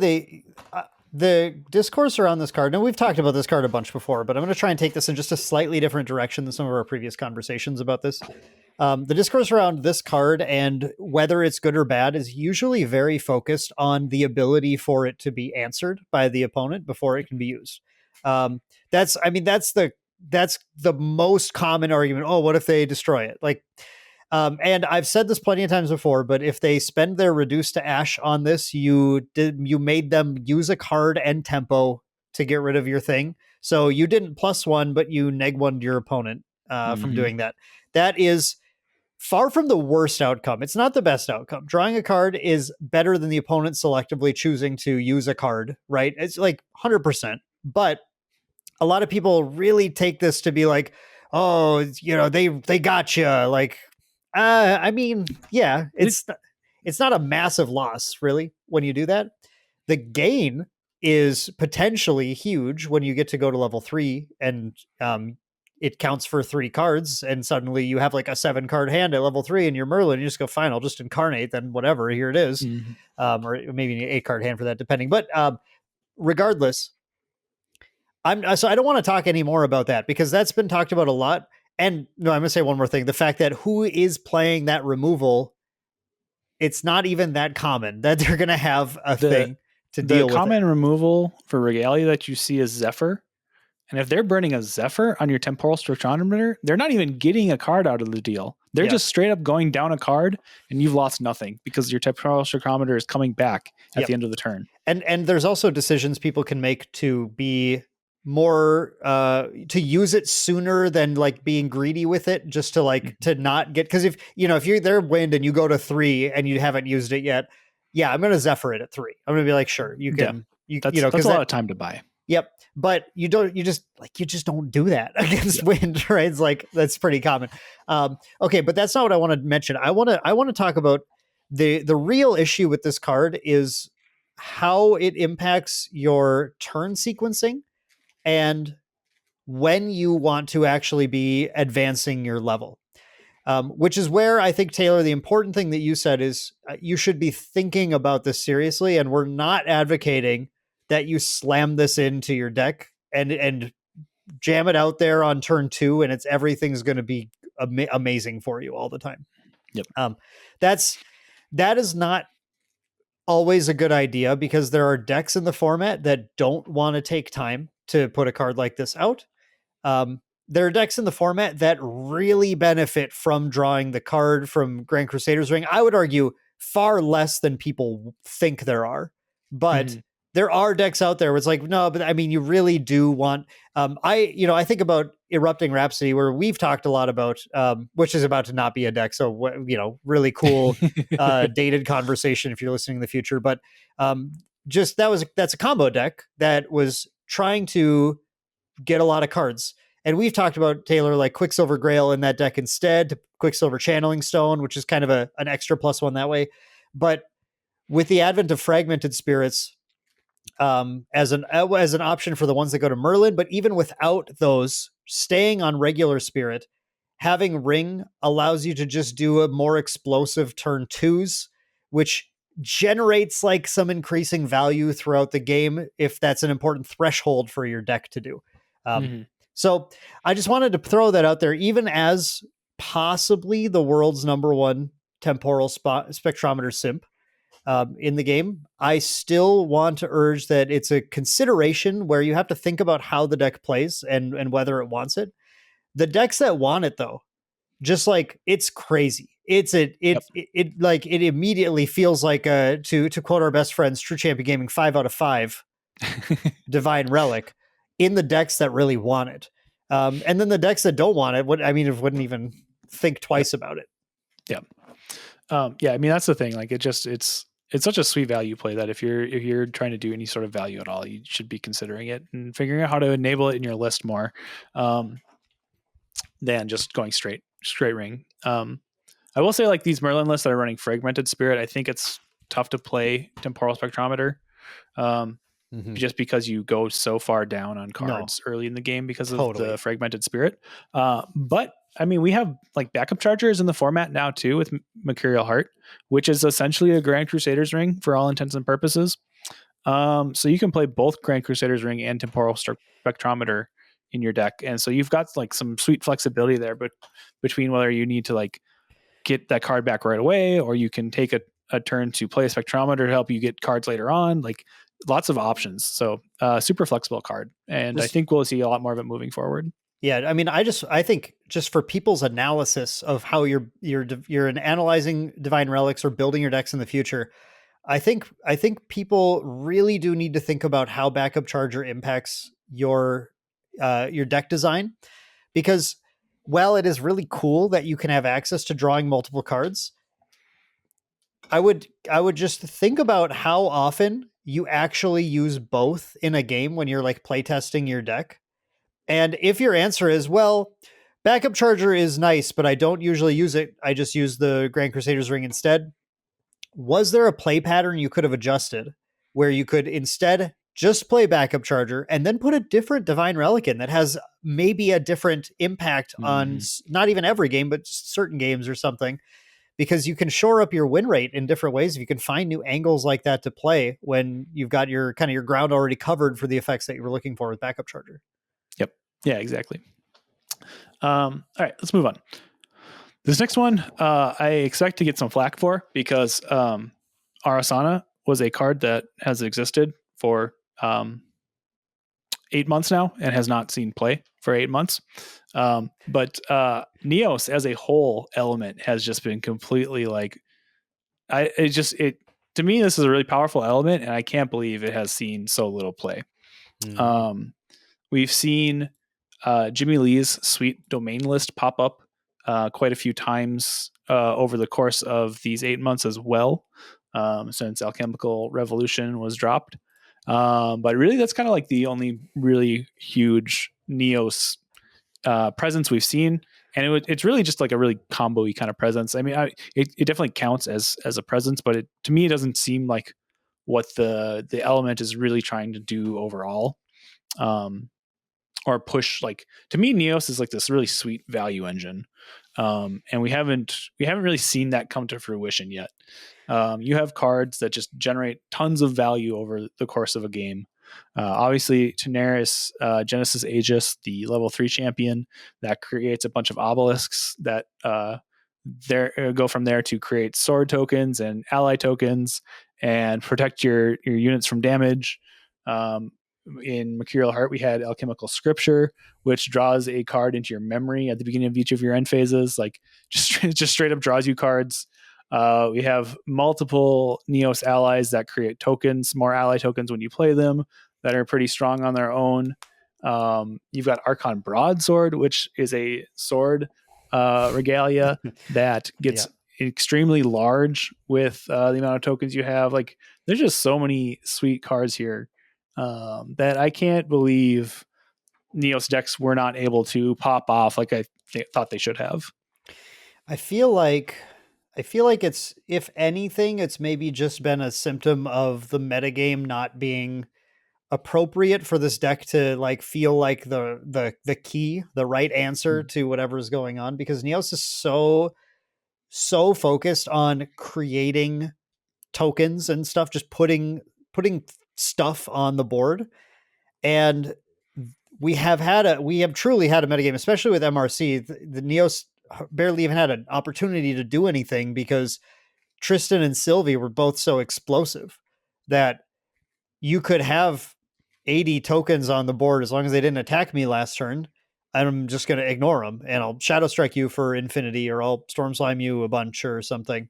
the discourse around this card, and we've talked about this card a bunch before, but I'm going to try and take this in just a slightly different direction than some of our previous conversations about this. The discourse around this card and whether it's good or bad is usually very focused on the ability for it to be answered by the opponent before it can be used. That's the most common argument. Oh, what if they destroy it? Like, and I've said this plenty of times before, but if they spend their reduce to ash on this, you made them use a card and tempo to get rid of your thing. So you didn't +1, but you neg-1'd your opponent from doing that. That is far from the worst outcome. It's not the best outcome. Drawing a card is better than the opponent selectively choosing to use a card, right? It's like 100%. But a lot of people really take this to be like, oh, they got you. Like, I mean, yeah, it's not a massive loss, really, when you do that. The gain is potentially huge when you get to go to level 3 and it counts for 3 cards, and suddenly you have like a 7-card hand at level 3 and you're Merlin. You just go, fine, I'll just incarnate, then whatever, here it is. Or maybe an 8-card hand for that, depending. But regardless, so I don't want to talk any more about that because that's been talked about a lot. And no, I'm going to say one more thing. The fact that who is playing that removal, it's not even that common that they're going to have a thing to deal with. The common removal for Regalia that you see is Zephyr. And if they're burning a Zephyr on your Temporal Spectrometer, they're not even getting a card out of the deal. They're just straight up going down a card, and you've lost nothing because your Temporal Spectrometer is coming back at the end of the turn. And there's also decisions people can make to be more to use it sooner than like being greedy with it, just to like to not get, because if you're there wind and you go to 3 and you haven't used it yet, I'm gonna Zephyr it at 3. I'm gonna be like, sure, you can. That's a lot of time to buy. Yep. But you just don't do that against wind, right? It's like, that's pretty common. Okay, but that's not what I want to mention. I want to talk about the real issue with this card is how it impacts your turn sequencing and when you want to actually be advancing your level. Which is where I think, Taylor, the important thing that you said is you should be thinking about this seriously, and we're not advocating that you slam this into your deck and jam it out there on turn 2 and everything's going to be amazing for you all the time. Yep. That is not always a good idea because there are decks in the format that don't want to take time to put a card like this out. There are decks in the format that really benefit from drawing the card from Grand Crusader's Ring. I would argue far less than people think there are, but there are decks out there where it's like, no, but I mean, you really do want, I think about Erupting Rhapsody, where we've talked a lot about, which is about to not be a deck. So, really cool, dated conversation if you're listening in the future, but, that's a combo deck that was trying to get a lot of cards. And we've talked about, Taylor, like Quicksilver Grail in that deck instead, to Quicksilver Channeling Stone, which is kind of an extra +1 that way. But with the advent of Fragmented Spirits, as an option for the ones that go to Merlin, but even without those, staying on regular Spirit, having Ring allows you to just do a more explosive turn 2s, which generates like some increasing value throughout the game if that's an important threshold for your deck to do. So I just wanted to throw that out there, even as possibly the world's #1 Temporal Spectrometer simp in the game. I still want to urge that it's a consideration where you have to think about how the deck plays and whether it wants it. The decks that want it, though, just like, it's crazy. It immediately feels like to quote our best friends, True Champion Gaming, 5 out of 5 Divine Relic in the decks that really want it. And then the decks that don't want it, wouldn't even think twice about it. Yeah. I mean, that's the thing. Like, it's such a sweet value play that if you're trying to do any sort of value at all, you should be considering it and figuring out how to enable it in your list more, than just going straight Ring. I will say, like, these Merlin lists that are running Fragmented Spirit, I think it's tough to play Temporal Spectrometer. Just because you go so far down on cards early in the game because of the Fragmented Spirit. But I mean, we have like backup chargers in the format now too with Mercurial Heart, which is essentially a Grand Crusader's Ring for all intents and purposes. So you can play both Grand Crusader's Ring and Temporal Spectrometer in your deck. And so you've got like some sweet flexibility there, but between whether you need to like get that card back right away, or you can take a turn to play a spectrometer to help you get cards later on, like lots of options. So super flexible card. And I think we'll see a lot more of it moving forward. Yeah. I mean, I think just for people's analysis of how you're analyzing Divine Relics or building your decks in the future, I think people really do need to think about how backup charger impacts your deck design, because while it is really cool that you can have access to drawing multiple cards, I would just think about how often you actually use both in a game when you're like playtesting your deck. And if your answer is, well, backup charger is nice, but I don't usually use it, I just use the Grand Crusader's Ring instead. Was there a play pattern you could have adjusted where you could instead just play backup charger and then put a different Divine Relic in that has maybe a different impact on not even every game, but certain games or something? Because you can shore up your win rate in different ways if you can find new angles like that to play when you've got your kind of your ground already covered for the effects that you were looking for with backup charger. Yep. Yeah, exactly. All right, let's move on. This next one, I expect to get some flack for because Arisanna was a card that has existed for 8 months now and has not seen play for 8 months. But Neos as a whole element has just been completely like, to me, this is a really powerful element, and I can't believe it has seen so little play. We've seen Jimmy Lee's sweet domain list pop up quite a few times over the course of these 8 months as well, since Alchemical Revolution was dropped. But really, that's kind of like the only really huge Neos presence we've seen. And it's really just like a really combo-y kind of presence. I mean, it definitely counts as a presence, but to me, it doesn't seem like what the element is really trying to do overall. Or push, like, to me, Neos is like this really sweet value engine. And we haven't really seen that come to fruition yet. You have cards that just generate tons of value over the course of a game. Obviously, Tenaris, Genesis Aegis, the level 3 champion, that creates a bunch of obelisks that go from there to create sword tokens and ally tokens and protect your units from damage. In Mercurial Heart, we had Alchemical Scripture, which draws a card into your memory at the beginning of each of your end phases. Like just straight up draws you cards. We have multiple Neos allies that create tokens, more ally tokens when you play them, that are pretty strong on their own. You've got Archon Broadsword, which is a sword regalia that gets extremely large with the amount of tokens you have. Like, there's just so many sweet cards here that I can't believe Neos decks were not able to pop off like I thought they should have. I feel like it's, if anything, it's maybe just been a symptom of the metagame not being appropriate for this deck to like feel like the key, the right answer to whatever is going on, because Neos is so focused on creating tokens and stuff, just putting stuff on the board. And we have truly had a metagame, especially with MRC. The Neos barely even had an opportunity to do anything because Tristan and Sylvie were both so explosive that you could have 80 tokens on the board as long as they didn't attack me last turn. I'm just going to ignore them and I'll Shadow Strike you for infinity, or I'll Storm Slime you a bunch or something.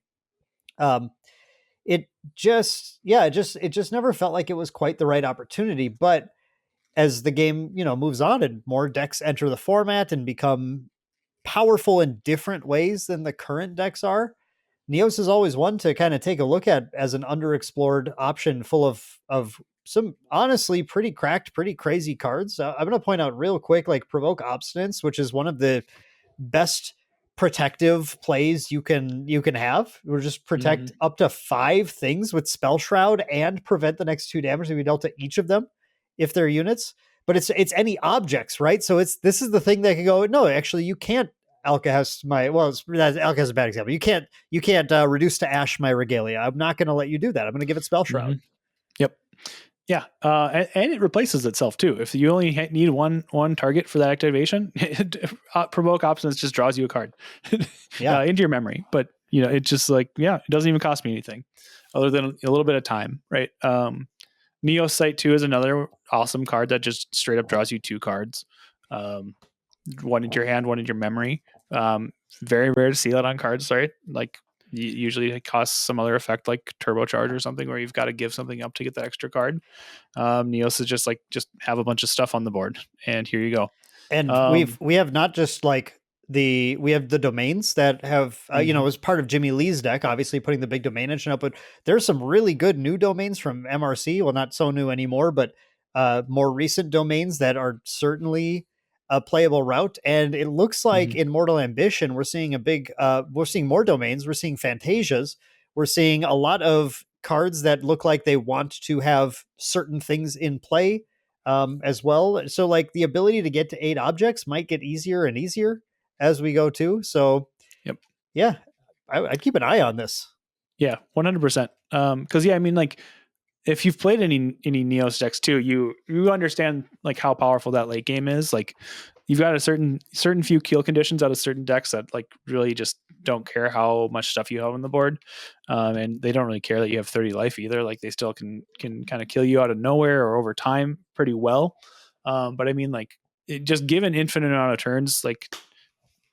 It just never felt like it was quite the right opportunity. But as the game, moves on and more decks enter the format and become powerful in different ways than the current decks are, Neos is always one to kind of take a look at as an underexplored option full of some honestly pretty cracked, pretty crazy cards. I'm going to point out real quick, like Provoke Obstinance, which is one of the best protective plays you can have. Or just protect up to 5 things with Spell Shroud and prevent the next 2 damage to be dealt to each of them if they're units. But it's any objects, right? So this is the thing that can go, no, actually you can't Alka has Alka has a bad example. You can't reduce to ash my regalia. I'm not going to let you do that. I'm going to give it Spell Shroud. Yep. Yeah. And it replaces itself too. If you only need one target for that activation, Provoke Obstinance just draws you a card into your memory. But it's just like, it doesn't even cost me anything other than a little bit of time. Right. Neos Sight 2 is another awesome card that just straight up draws you 2 cards. One into your hand, one in your memory. Very rare to see that on cards, right? Like, usually it costs some other effect like turbocharge or something where you've got to give something up to get that extra card. Neos is just have a bunch of stuff on the board and here you go. And we have not just like we have the domains that have as part of Jimmy Lee's deck, obviously putting the big domain engine up, but there's some really good new domains from MRC. Well, not so new anymore, but more recent domains that are certainly a playable route. And it looks like in Mortal Ambition, we're seeing we're seeing more domains. We're seeing Fantasias. We're seeing a lot of cards that look like they want to have certain things in play as well. So like the ability to get to 8 objects might get easier and easier as we go too. So yeah, I'd keep an eye on this. Yeah, 100%. Because I mean, like, if you've played any Neos decks too, you understand like how powerful that late game is. Like, you've got a certain few kill conditions out of certain decks that like really just don't care how much stuff you have on the board, and they don't really care that you have 30 life either. Like, they still can kind of kill you out of nowhere or over time pretty well. But I mean, like, just given infinite amount of turns, like,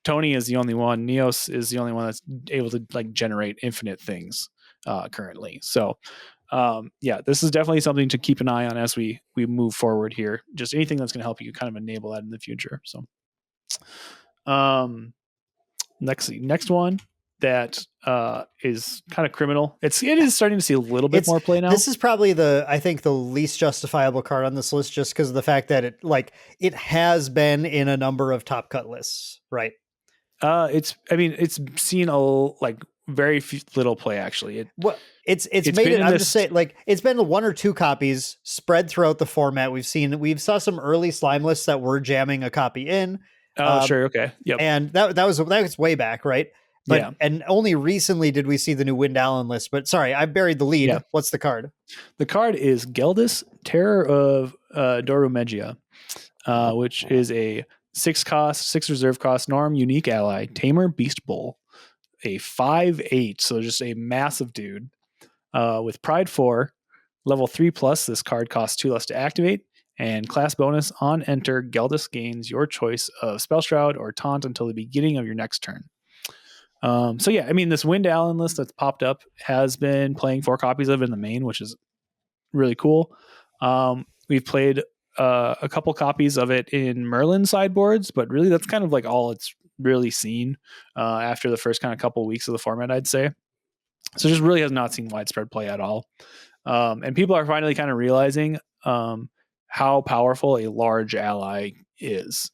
Tony is the only one. Neos is the only one that's able to like generate infinite things currently. So this is definitely something to keep an eye on as we move forward here. Just anything that's going to help you kind of enable that in the future. So next one that is kind of criminal. It is starting to see a little bit more play now. This is probably I think the least justifiable card on this list, just because of the fact that it has been in a number of top cut lists, right? It's seen very little play actually. It's made it. I'm just saying, like, it's been 1 or 2 copies spread throughout the format. We saw some early slime lists that were jamming a copy in. Oh, sure, okay, yep. And that was way back, right? But and only recently did we see the new Wind Allen list. But sorry, I buried the lead. Yeah. What's the card? The card is Geldus, Terror of Dorumegia, which is a 6 cost, 6 reserve cost, norm, unique ally, Tamer Beast Bull, a 5/8, so just a massive dude. With Pride 4, level 3+, this card costs 2 less to activate, and class bonus on enter, Geldus gains your choice of Spell Shroud or Taunt until the beginning of your next turn. This Wind Allen list that's popped up has been playing 4 copies of it in the main, which is really cool. We've played a couple copies of it in Merlin sideboards, but really that's kind of like all it's really seen after the first kind of couple weeks of the format, I'd say. So just really has not seen widespread play at all. And people are finally kind of realizing how powerful a large ally is,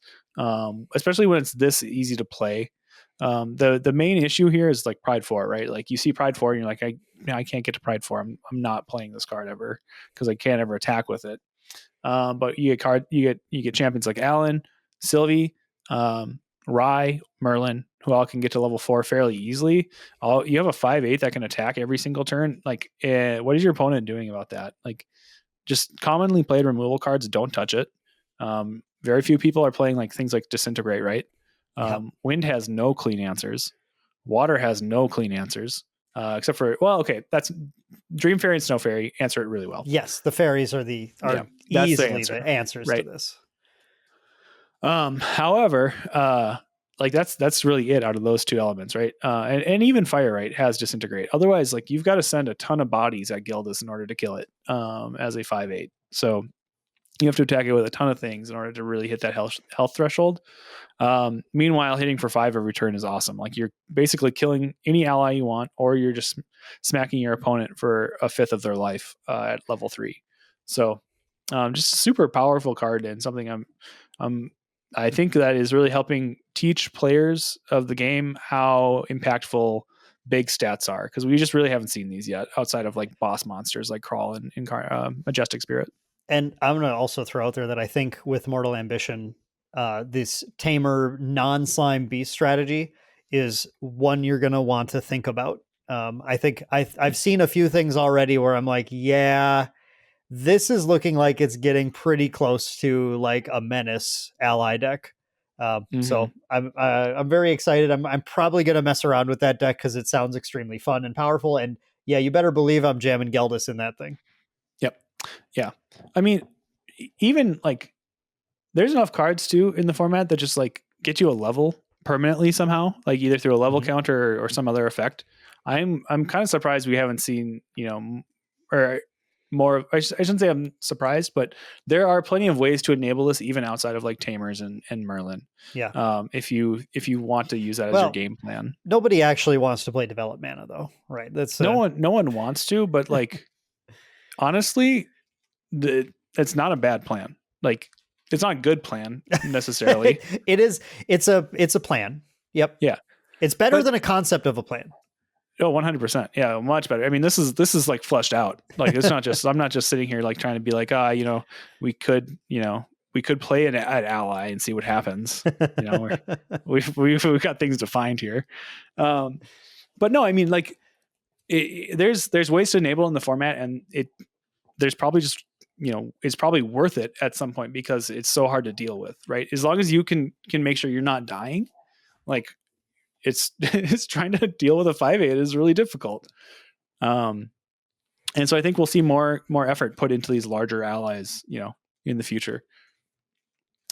especially when it's this easy to play. The main issue here is like Pride 4, right? Like, you see Pride 4 and you're like, I can't get to Pride 4. I'm not playing this card ever because I can't ever attack with it. But you get champions like Alan, Sylvie, Rye, Merlin, who all can get to level 4 fairly easily. You have a 5/8 that can attack every single turn. Like, what is your opponent doing about that? Like, just commonly played removal cards, don't touch it. Very few people are playing like things like Disintegrate, right? Wind has no clean answers. Water has no clean answers. Except for, that's Dream Fairy and Snow Fairy answer it really well. Yes, the fairies are easily the answers to this. However, that's really it out of those 2 elements, right? And even Fire, right, has Disintegrate. Otherwise, like, you've got to send a ton of bodies at Geldus in order to kill it as a 5/8. So you have to attack it with a ton of things in order to really hit that health threshold. Meanwhile, hitting for 5 every turn is awesome. Like, you're basically killing any ally you want, or you're just smacking your opponent for a 5th of their life at level 3. So just a super powerful card, and something I think that is really helping teach players of the game how impactful big stats are, because we just really haven't seen these yet outside of like boss monsters like Crawl and Majestic Spirit. And I'm going to also throw out there that I think with Mortal Ambition, this Tamer non-slime beast strategy is one you're going to want to think about. I think I've seen a few things already where I'm like, yeah, this is looking like it's getting pretty close to like a Menace ally deck. So I'm very excited. I'm probably going to mess around with that deck because it sounds extremely fun and powerful. And yeah, you better believe I'm jamming Geldus in that thing. Yep. Yeah. I mean, even like, there's enough cards too in the format that just like get you a level permanently somehow, like either through a level counter or some other effect. I'm kind of surprised we haven't seen, or more. I shouldn't say I'm surprised, but there are plenty of ways to enable this even outside of like Tamers and Merlin. Yeah. If you want to use that as your game plan. Nobody actually wants to play Develop Mana though, right? That's no one wants to, but like honestly, it's not a bad plan. Like it's not a good plan necessarily. It's a plan. Yep. Yeah. It's better than a concept of a plan. Oh, 100%. Yeah, much better. I mean, this is like fleshed out. Like it's not just I'm not just sitting here like trying to be like, we could play an ally and see what happens. We've got things to find here. But no, I mean, like there's ways to enable in the format, and there's probably just it's probably worth it at some point because it's so hard to deal with, right? As long as you can make sure you're not dying, like it's trying to deal with a 5/8 is really difficult. And so I think we'll see more effort put into these larger allies, in the future.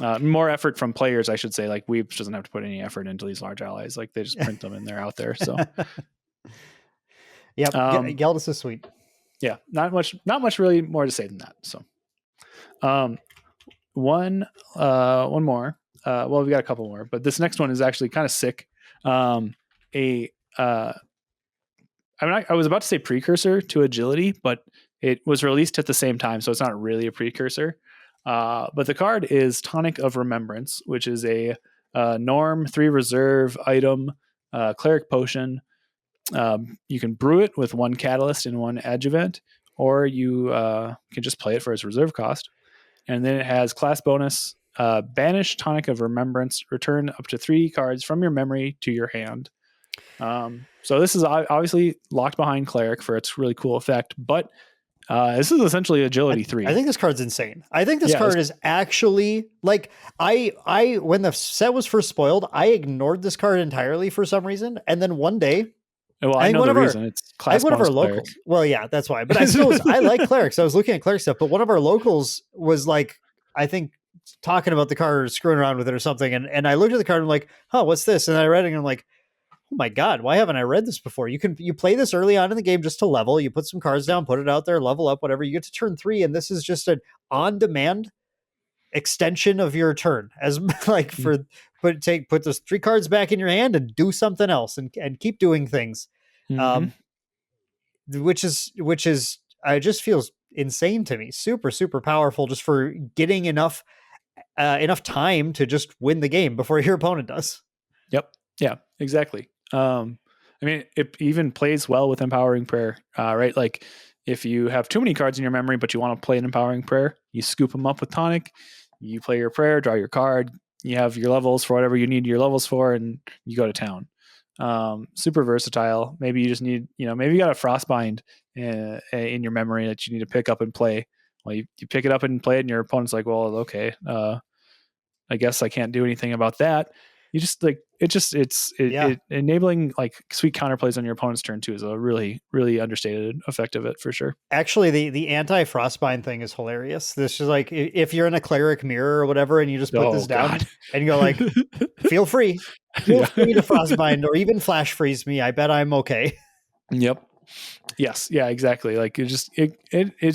More effort from players, I should say. Like Weebs doesn't have to put any effort into these large allies. Like they just print them and they're out there. So yeah, Geldus is sweet. Yeah, not much really more to say than that. So one more. Well, we got a couple more, but this next one is actually kind of sick. I was about to say precursor to agility, but it was released at the same time, so it's not really a precursor. But the card is Tonic of Remembrance, which is a norm 3 reserve item, cleric potion. You can brew it with 1 catalyst and 1 adjuvant, or you can just play it for its reserve cost. And then it has class bonus, banish Tonic of Remembrance, return up to 3 cards from your memory to your hand. So this is obviously locked behind cleric for its really cool effect, but this is essentially agility 3. I think this card's insane. I think this card is actually like I when the set was first spoiled, I ignored this card entirely for some reason, and then one day. Well, I know the reason. It's class one of our cleric. locals. Well, yeah, that's why. But I like clerics. I was looking at cleric stuff, but one of our locals was like, I think, talking about the card or screwing around with it or something. And I looked at the card and I'm like, huh, what's this? And I read it and I'm like, oh my God, why haven't I read this before? You play this early on in the game just to level. You put some cards down, put it out there, level up, whatever. You get to turn 3, and this is just an on-demand extension of your turn, as like put those 3 cards back in your hand and do something else and keep doing things. Which is I just feels insane to me. Super, super powerful just for getting enough time to just win the game before your opponent does. Yep. Yeah, exactly. I mean, it even plays well with Empowering Prayer, right? Like if you have too many cards in your memory, but you want to play an Empowering Prayer, you scoop them up with Tonic, you play your prayer, draw your card, you have your levels for whatever you need your levels for, and you go to town. Super versatile. Maybe you just need, maybe you got a Frostbind in your memory that you need to pick up and play. Well, you pick it up and play it, and your opponent's like, well, okay, I guess I can't do anything about that. You just like it's enabling like sweet counterplays on your opponent's turn too is a really, really understated effect of it for sure. Actually, the anti-Frostbind thing is hilarious. This is like if you're in a cleric mirror or whatever, and you just put this down and you go like, feel free to Frostbind or even flash freeze me. I bet I'm okay. Yep. Yes. Yeah. Exactly. Like it's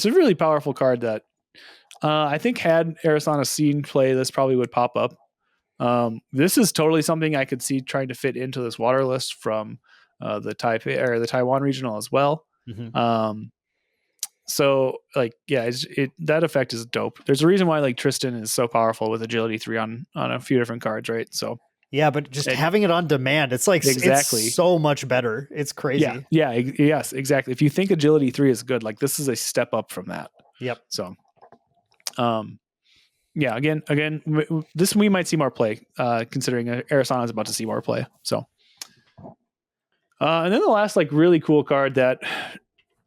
a really powerful card that I think had Arisanna seen play, this probably would pop up. This is totally something I could see trying to fit into this water list from the Taipei or the Taiwan regional as well. Mm-hmm. So like, yeah, that effect is dope. There's a reason why like Tristan is so powerful with agility 3 on a few different cards, right? So yeah, but just having it on demand, it's like exactly it's so much better. It's crazy. Yes, exactly. If you think agility 3 is good, like this is a step up from that. Yep. So, yeah, again, this we might see more play, considering Arisanna is about to see more play. So, and then the last like really cool card that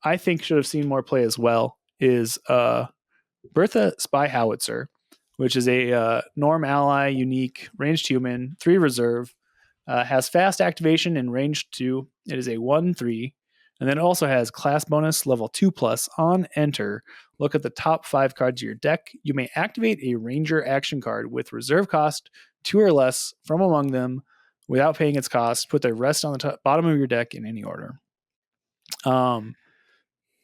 I think should have seen more play as well is Bertha Spy Howitzer, which is a norm ally, unique, ranged human, 3 reserve, has fast activation and range 2. It is a 1/3. And then it also has class bonus level 2+ on enter. Look at the top 5 cards of your deck. You may activate a ranger action card with reserve cost 2 or less from among them without paying its cost. Put the rest on the bottom of your deck in any order.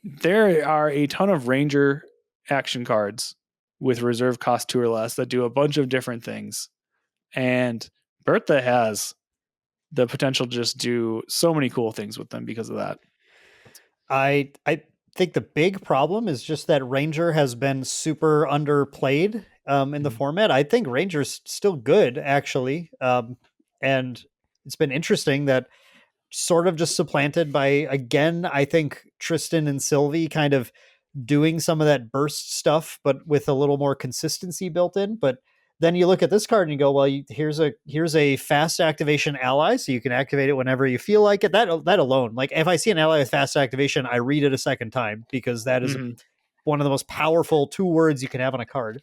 there are a ton of Ranger action cards with reserve cost 2 or less that do a bunch of different things. And Bertha has the potential to just do so many cool things with them because of that. I think the big problem is just that Ranger has been super underplayed in the format. I think Ranger's still good, actually. And it's been interesting that sort of just supplanted by, again, I think Tristan and Sylvie kind of doing some of that burst stuff, but with a little more consistency built in. But then you look at this card and you go, well, here's a fast activation ally, so you can activate it whenever you feel like it. That alone, like if I see an ally with fast activation, I read it a second time because that is one of the most powerful 2 words you can have on a card.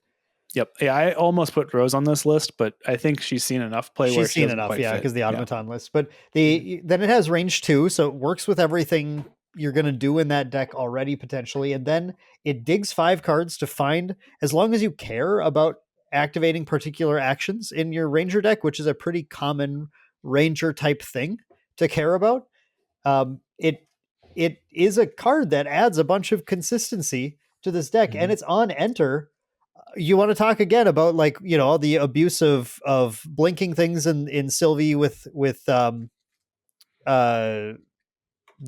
Yep. Yeah, I almost put Rose on this list, but I think she's seen enough play where she's seen enough, yeah, because the automaton list. But then it has range 2, so it works with everything you're going to do in that deck already potentially, and then it digs 5 cards to find, as long as you care about activating particular actions in your Ranger deck, which is a pretty common Ranger type thing to care about. It is a card that adds a bunch of consistency to this deck, and it's on enter. You want to talk again about, like, you know, the abuse of blinking things in Sylvie with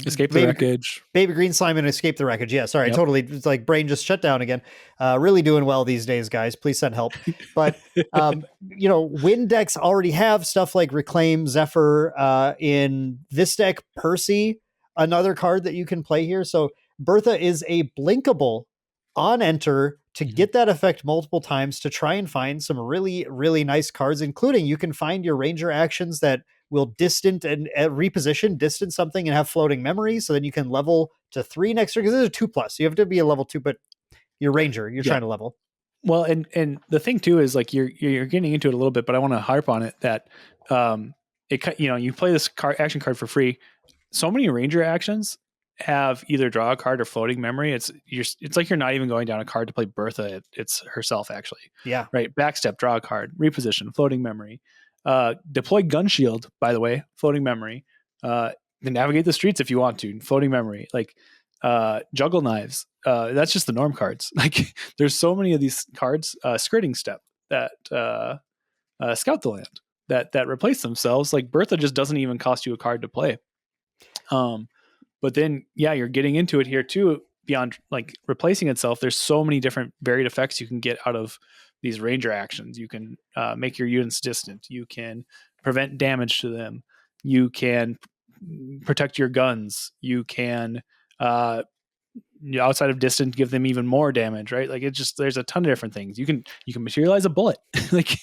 Escape the Wreckage. Baby Green Slime and Escape the Wreckage. Yeah, sorry, totally. It's like brain just shut down again. Really doing well these days, guys. Please send help. But you know, win decks already have stuff like Reclaim, Zephyr. In this deck, Percy, another card that you can play here. So Bertha is a blinkable on enter to get that effect multiple times to try and find some really, really nice cards, including you can find your Ranger actions that will distant and reposition distance something and have floating memory. So then you can level to 3 next turn, because this is a 2+. So you have to be a level 2, but you're Ranger, you're trying to level. Well, and the thing too is, like, you're getting into it a little bit, but I want to harp on it that it, you know, you play this action card for free. So many Ranger actions have either draw a card or floating memory. It's like you're not even going down a card to play Bertha. It's herself, actually. Yeah. Right. Backstep, draw a card, reposition, floating memory. Deploy Gun Shield, by the way, floating memory. Navigate the Streets if you want to, floating memory. Like Juggle Knives. That's just the norm cards. Like, there's so many of these cards. Skirting Step, that Scout the Land, that replace themselves. Like, Bertha just doesn't even cost you a card to play. But then, yeah, you're getting into it here too. Beyond, like, replacing itself, there's so many different varied effects you can get out of these Ranger actions. You can make your units distant. You can prevent damage to them. You can protect your guns. You can, outside of distant, give them even more damage, right? Like, there's a ton of different things. You can materialize a bullet. Like,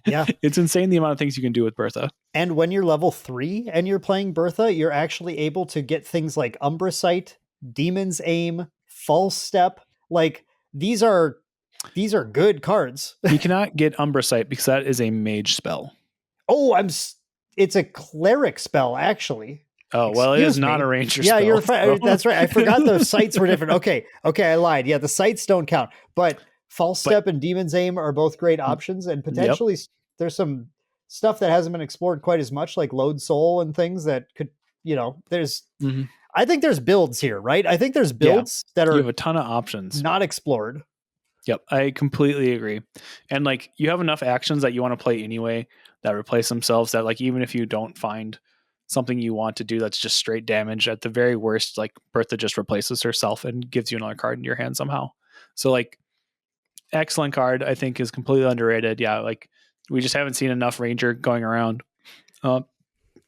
yeah, it's insane the amount of things you can do with Bertha. And when you're level 3 and you're playing Bertha, you're actually able to get things like Umbra Sight, Demon's Aim, False Step. Like, these are good cards. You cannot get Umbra Sight because that is a mage spell. Oh, it's a cleric spell, actually. Oh, well, it is not a Ranger spell. Yeah, you're right. That's right. I forgot the sights were different. Okay, I lied. Yeah, the sights don't count. But False Step and Demon's Aim are both great options, and potentially there's some stuff that hasn't been explored quite as much, like Load Soul and things that could, you know, there's I think there's builds here, right? I think there's builds that are, you have a ton of options not explored. Yep, I completely agree. And, like, you have enough actions that you want to play anyway that replace themselves, that, like, even if you don't find something you want to do that's just straight damage, at the very worst, like, Bertha just replaces herself and gives you another card in your hand somehow. So, like, excellent card, I think, is completely underrated. Yeah, like, we just haven't seen enough Ranger going around.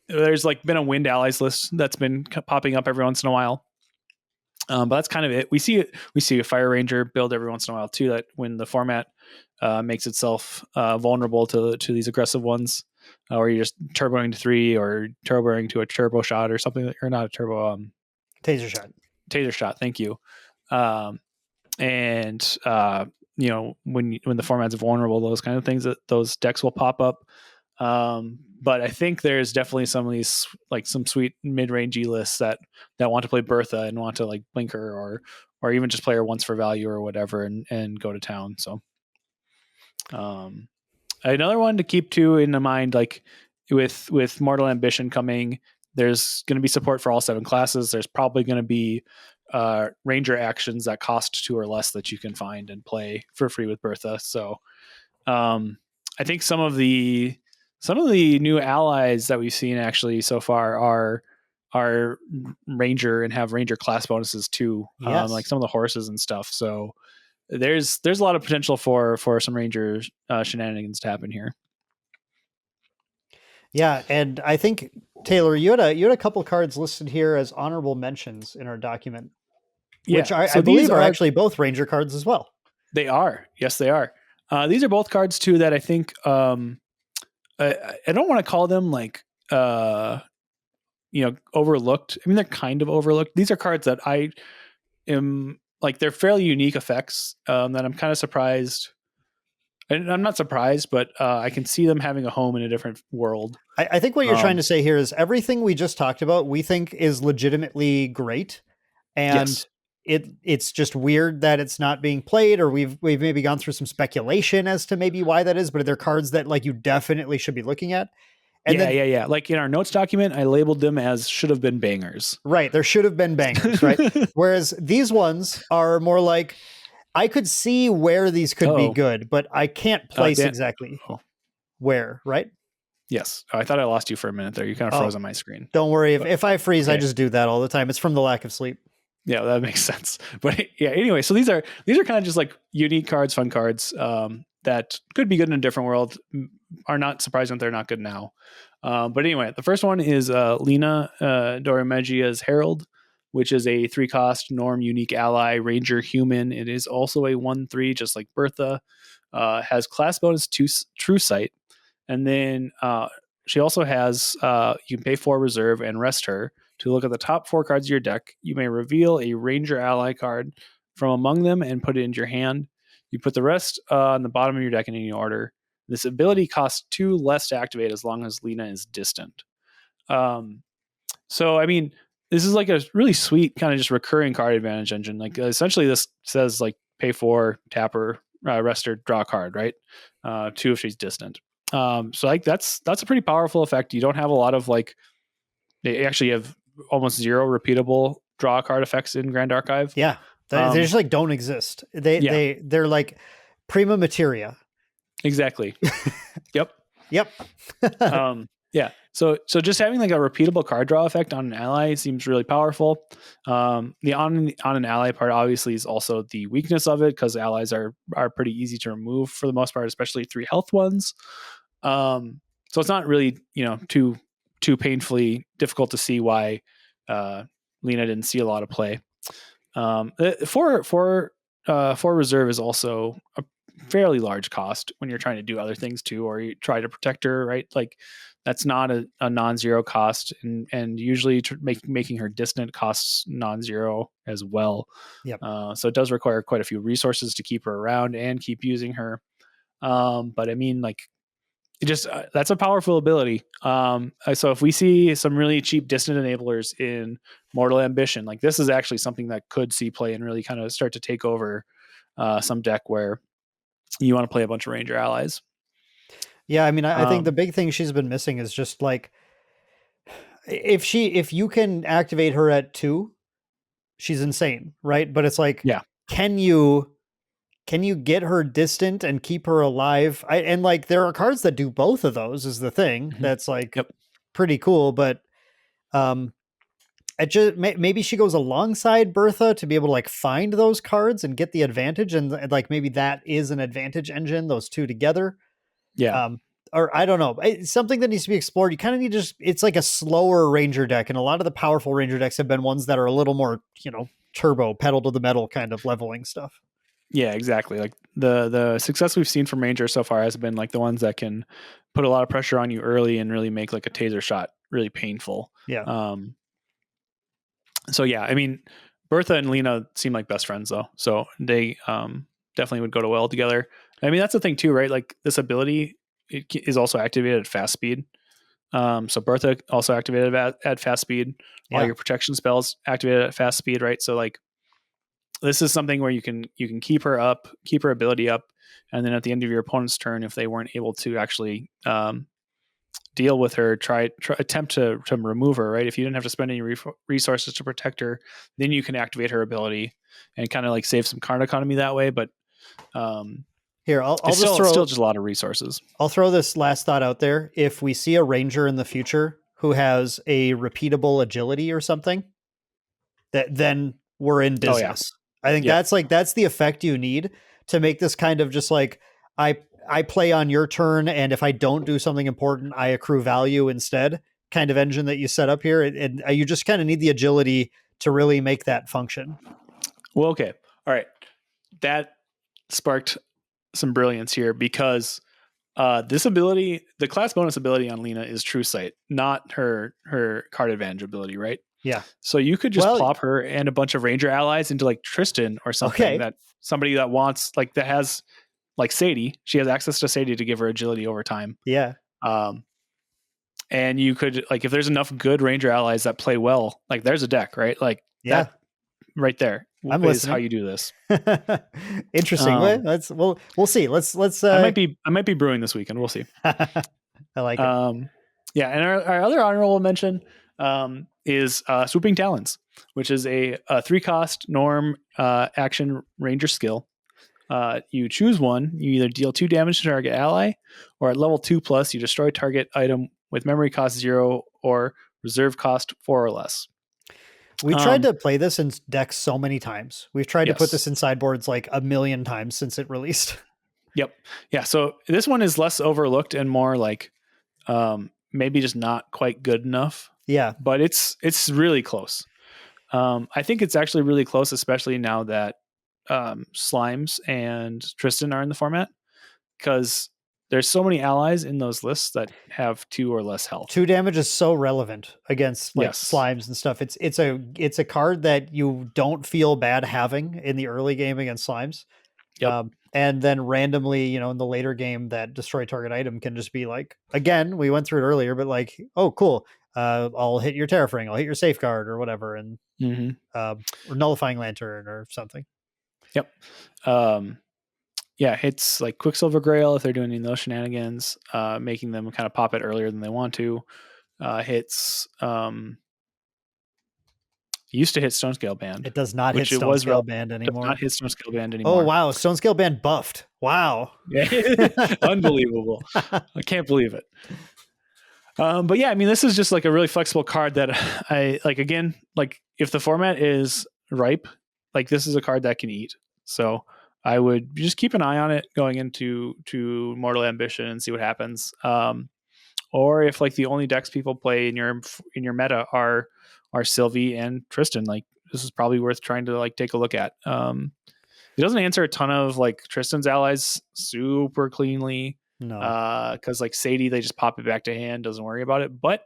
There's, like, been a Wind Allies list that's been popping up every once in a while. But that's kind of it. We see a Fire Ranger build every once in a while too, that when the format makes itself vulnerable to these aggressive ones, or you're just turboing to 3 or turboing to a turbo shot or something, or not a turbo, taser shot. Thank you. And you know, when the format's vulnerable, those kind of things, that those decks will pop up. But I think there's definitely some of these, like, some sweet mid-rangey lists that want to play Bertha and want to, like, blink her or even just play her once for value or whatever and go to town. So another one to keep in mind, like, with Mortal Ambition coming, there's going to be support for all 7 classes. There's probably going to be ranger actions that cost 2 or less that you can find and play for free with Bertha. So I think some of the new allies that we've seen actually so far are ranger and have ranger class bonuses too. Yes. Like some of the horses and stuff. So there's a lot of potential for some ranger shenanigans to happen here. Yeah, and I think Taylor, you had a couple cards listed here as honorable mentions in our document, which I believe are actually both ranger cards as well. They are. Yes, they are. These are both cards too that I think I don't want to call them like overlooked. I mean, they're kind of overlooked. These are cards that I am like, they're fairly unique effects that I'm kind of surprised. And I'm not surprised, but I can see them having a home in a different world. I think what you're trying to say here is everything we just talked about, we think is legitimately great. And yes. It's just weird that it's not being played, or we've maybe gone through some speculation as to maybe why that is, but they're cards that like you definitely should be looking at. And yeah. Like in our notes document, I labeled them as should have been bangers. Right. There should have been bangers, right? Whereas these ones are more like, I could see where these could be good, but I can't place exactly where, right? Yes. I thought I lost you for a minute there. You kind of froze on my screen. Don't worry. If I freeze, I just do that all the time. It's from the lack of sleep. Yeah, that makes sense. But yeah, anyway, so these are kind of just like unique cards, fun cards that could be good in a different world. Are not surprising that they're not good now. But anyway, the first one is Lena Dorumegia's Herald, which is a 3-cost norm unique ally ranger human. It is also a 1/3, just like Bertha. Has class bonus to True Sight, and then she also has you can pay 4 reserve and rest her to look at the top 4 cards of your deck. You may reveal a ranger ally card from among them and put it into your hand. You put the rest on the bottom of your deck in any order. This ability costs 2 less to activate as long as Lena is distant. So, I mean, this is like a really sweet kind of just recurring card advantage engine. Like essentially this says like pay 4, tap her, rest her, draw a card, right? 2 if she's distant. So like that's a pretty powerful effect. You don't have a lot of like, they actually have almost 0 repeatable draw card effects in Grand Archive. Yeah. They just like don't exist. They're like prima materia. Exactly. Yep. Yeah. So just having like a repeatable card draw effect on an ally seems really powerful. The on an ally part obviously is also the weakness of it, because allies are pretty easy to remove for the most part, especially 3 health ones. So it's not really too painfully difficult to see why Lena didn't see a lot of play. For reserve is also a fairly large cost when you're trying to do other things too, or you try to protect her, right? Like that's not a non-zero cost, and usually making her distant costs non-zero as well. Yep. So it does require quite a few resources to keep her around and keep using her. But I mean, like, it just that's a powerful ability. So if we see some really cheap distant enablers in Mortal Ambition, like this is actually something that could see play and really kind of start to take over some deck where you want to play a bunch of ranger allies. Yeah, I mean, I think the big thing she's been missing is just like, if you can activate her at 2, she's insane, right? But it's like, yeah, can you get her distant and keep her alive? And like there are cards that do both of those is the thing. Mm-hmm. That's like pretty cool, but it just maybe she goes alongside Bertha to be able to like find those cards and get the advantage, and like maybe that is an advantage engine, those 2 together. Yeah. Or I don't know. It's something that needs to be explored. You kind of need it's like a slower ranger deck. And a lot of the powerful ranger decks have been ones that are a little more, turbo, pedal to the metal kind of leveling stuff. Yeah, exactly. Like the success we've seen from ranger so far has been like the ones that can put a lot of pressure on you early and really make like a taser shot really painful. Yeah. So yeah, I mean, Bertha and Lena seem like best friends though. So they definitely would go well together. I mean, that's the thing too, right? Like this ability is also activated at fast speed. So Bertha also activated at fast speed. All your protection spells activated at fast speed, right? So like this is something where you can keep her up, keep her ability up, and then at the end of your opponent's turn, if they weren't able to actually deal with her, attempt to remove her, right? If you didn't have to spend any resources to protect her, then you can activate her ability and kind of like save some card economy that way. But here, I'll it's just still just a lot of resources. I'll throw this last thought out there. If we see a ranger in the future who has a repeatable agility or something, then we're in business. I think that's the effect you need to make this kind of just like, I play on your turn, and if I don't do something important, I accrue value instead kind of engine that you set up here. And you just kind of need the agility to really make that function. Well, okay. All right. That sparked some brilliance here, because this ability, the class bonus ability on Lena, is True Sight, not her card advantage ability, right? Yeah. So you could just plop her and a bunch of ranger allies into like Tristan or something, that somebody that wants, like, that has like Sadie. She has access to Sadie to give her agility over time. Yeah. And you could, like, if there's enough good ranger allies that play well, like, there's a deck, right? Like, that right there I'm is listening. how you do this. Interesting. We'll see. Let's I might be brewing this weekend. We'll see. I like it. Yeah. And our other honorable mention is Swooping Talons, which is a 3-cost norm action ranger skill. You choose one. You either deal 2 damage to target ally, or at level 2+, you destroy target item with memory cost 0 or reserve cost 4 or less. We tried to play this in decks so many times. We've tried to put this in sideboards like a million times since it released. Yep. Yeah. So this one is less overlooked and more like maybe just not quite good enough. Yeah. But it's really close. I think it's actually really close, especially now that Slimes and Tristan are in the format, because there's so many allies in those lists that have 2 or less health. 2 damage is so relevant against like Slimes and stuff. It's a card that you don't feel bad having in the early game against Slimes. Yep. And then randomly, in the later game, that destroy target item can just be like, again, we went through it earlier, but like, oh, cool. I'll hit your Terrafring, I'll hit your Safeguard or whatever, and or Nullifying Lantern or something. Yep. Yeah, hits like Quicksilver Grail if they're doing any of those shenanigans, making them kind of pop it earlier than they want to. Hits used to hit Stone Scale Band. It does not hit Stone Scale Band anymore. Does not hit Stone Scale Band anymore. Oh wow, Stone Scale Band buffed. Wow. Unbelievable. I can't believe it. But yeah, I mean, this is just like a really flexible card that I like. Again, like, if the format is ripe, like, this is a card that can eat. So I would just keep an eye on it going into Mortal Ambition and see what happens. Or if like the only decks people play in your meta are Sylvie and Tristan, like, this is probably worth trying to like take a look at. It doesn't answer a ton of like Tristan's allies super cleanly. No, because like Sadie, they just pop it back to hand, doesn't worry about it. But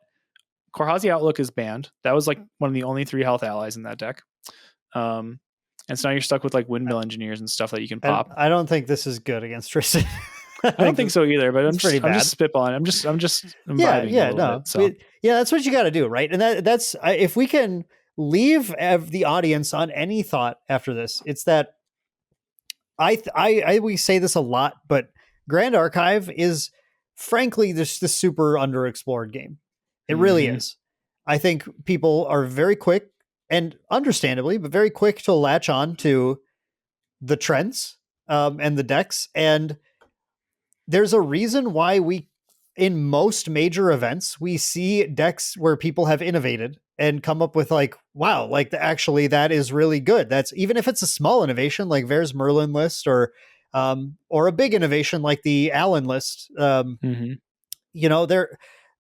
Korhazi Outlook is banned. That was like one of the only 3 health allies in that deck. And so now you're stuck with like Windmill Engineers and stuff that you can pop. I don't think this is good against Tristan. I don't think so either, but I'm just spitballing. I'm just vibing that's what you got to do, right? And that's if we can leave the audience on any thought after this, it's that we say this a lot, but Grand Archive is frankly this super underexplored game. It really is. I think people are very quick, and understandably, but very quick to latch on to the trends and the decks. And there's a reason why in most major events, we see decks where people have innovated and come up with like, wow, like actually that is really good. That's, even if it's a small innovation, like Ver's Merlin list, or a big innovation like the Allen list.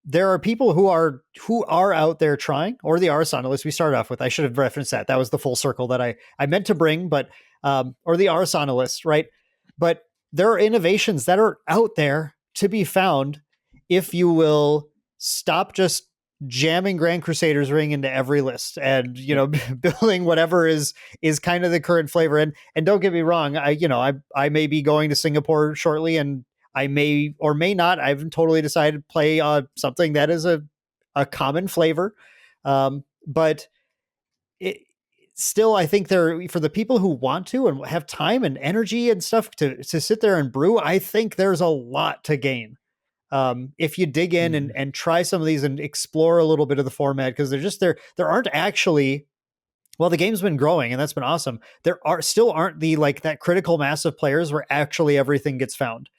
There are people who are out there trying, or the Arisanna list we started off with. I should have referenced that. That was the full circle that I meant to bring, but or the Arisanna list, right? But there are innovations that are out there to be found if you will stop just jamming Grand Crusader's Ring into every list and, building whatever is kind of the current flavor. And don't get me wrong, I may be going to Singapore shortly, and I may or may not, I haven't totally decided to play something that is a common flavor. But still, I think for the people who want to and have time and energy and stuff to sit there and brew, I think there's a lot to gain if you dig in and try some of these and explore a little bit of the format, because there aren't actually, well, the game's been growing and that's been awesome. There aren't the like that critical mass of players where actually everything gets found.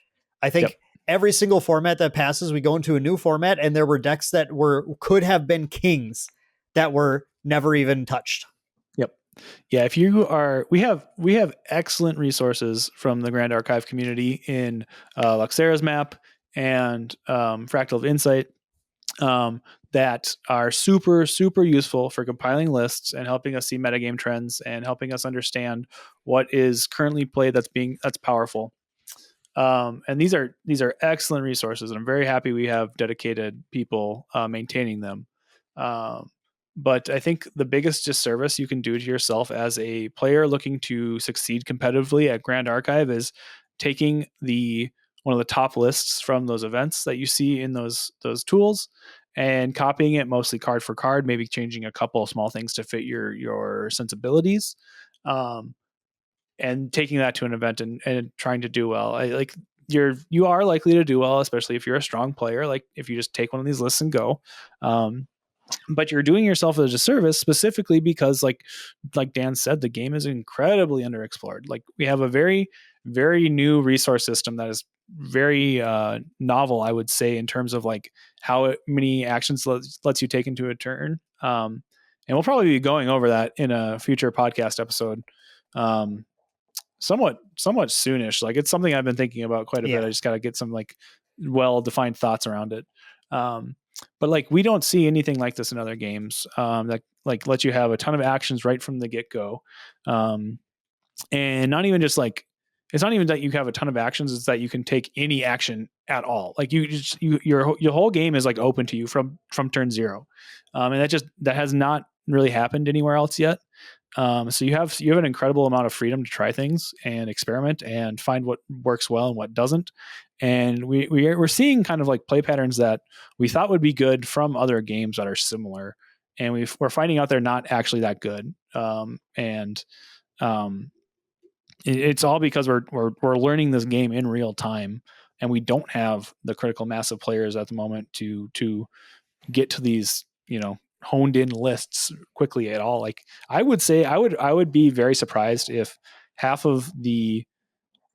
I think every single format that passes, we go into a new format, and there were decks that could have been kings that were never even touched. Yep. Yeah. If you are, we have excellent resources from the Grand Archive community in Luxera's map and Fractal of Insight that are super, super useful for compiling lists and helping us see metagame trends and helping us understand what is currently played that's powerful. And these are excellent resources, and I'm very happy we have dedicated people maintaining them. But I think the biggest disservice you can do to yourself as a player looking to succeed competitively at Grand Archive is taking one of the top lists from those events that you see in those tools and copying it mostly card for card, maybe changing a couple of small things to fit your sensibilities. And taking that to an event and trying to do well. You are likely to do well, especially if you're a strong player. Like if you just take one of these lists and go, but you're doing yourself a disservice specifically because like Dan said, the game is incredibly underexplored. Like we have a very, very new resource system that is very novel, I would say, in terms of like how many actions lets you take into a turn. And we'll probably be going over that in a future podcast episode. Somewhat soonish. Like it's something I've been thinking about quite a bit. I just got to get some like well-defined thoughts around it. But like we don't see anything like this in other games that like let you have a ton of actions right from the get-go. And not even just like, it's not even that you have a ton of actions, it's that you can take any action at all. Like your whole game is like open to you from turn 0. And that has not really happened anywhere else yet. So you have an incredible amount of freedom to try things and experiment and find what works well and what doesn't. And we're seeing kind of like play patterns that we thought would be good from other games that are similar, and we're finding out they're not actually that good. It's all because we're learning this game in real time, and we don't have the critical mass of players at the moment to get to these, honed in lists quickly at all. Like I would say I would be very surprised if half of the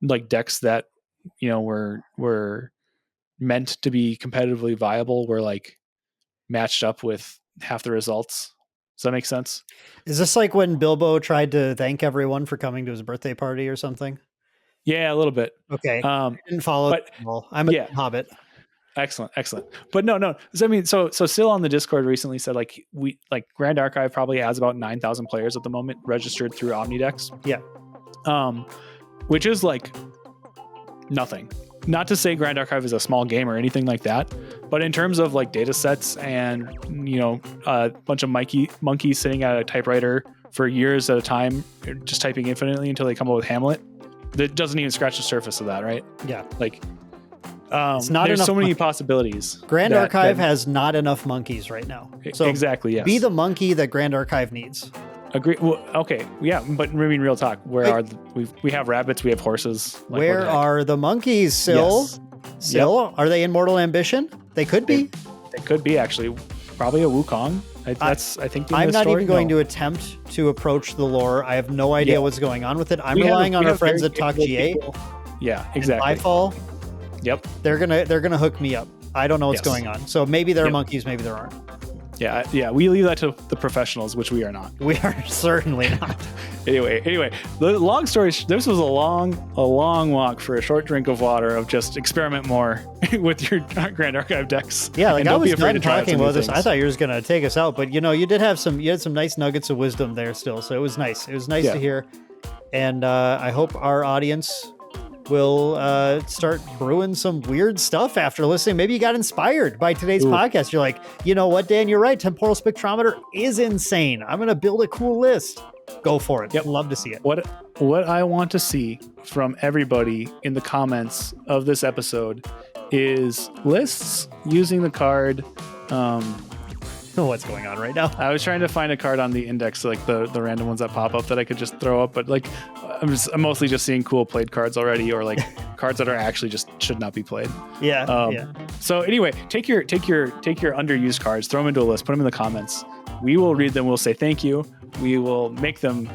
like decks that were meant to be competitively viable were like matched up with half the results. Does that make sense? Is this like when Bilbo tried to thank everyone for coming to his birthday party or something? Yeah, a little bit. Okay. I didn't follow it at all. I'm a hobbit. Excellent. But no. So, I mean, so Sil on the Discord recently said like Grand Archive probably has about 9,000 players at the moment registered through Omnidex. Yeah. Which is like nothing. Not to say Grand Archive is a small game or anything like that, but in terms of like data sets and a bunch of monkeys sitting at a typewriter for years at a time, just typing infinitely until they come up with Hamlet, that doesn't even scratch the surface of that, right? Yeah. Like. It's not there's enough so many possibilities. Grand Archive has not enough monkeys right now. So exactly, yes. Be the monkey that Grand Archive needs. Agree. Well, okay, yeah, but I mean, real talk. We have rabbits, we have horses. Like, where are the monkeys, Sil? Yes. Sil, Are they in Mortal Ambition? They could be. They could be actually. Probably a Wukong. I think. I'm not even going to attempt to approach the lore. I have no idea what's going on with it. I'm relying on our friends at Talk GA. Yeah, exactly. Byfall. Yep. They're gonna hook me up. I don't know what's going on. So maybe there are monkeys, maybe there aren't. Yeah. We leave that to the professionals, which we are not. We are certainly not. Anyway, the long story. This was a long walk for a short drink of water of just experiment more with your Grand Archive decks. Yeah, like I was done talking about this. Things. I thought you were just gonna take us out, but you had some nice nuggets of wisdom there still. So it was nice. It was nice to hear, and I hope our audience will start brewing some weird stuff after listening. Maybe you got inspired by today's podcast. You're like, you know what, Dan, you're right. Temporal Spectrometer is insane. I'm going to build a cool list. Go for it. Yep. Love to see it. What I want to see from everybody in the comments of this episode is lists using the card what's going on right now. I was trying to find a card on the index, like the random ones that pop up that I could just throw up, but like I'm mostly just seeing cool played cards already, or like cards that are actually just should not be played. Yeah. So anyway, take your underused cards, throw them into a list, put them in the comments. We will read them. We'll say thank you. We will make them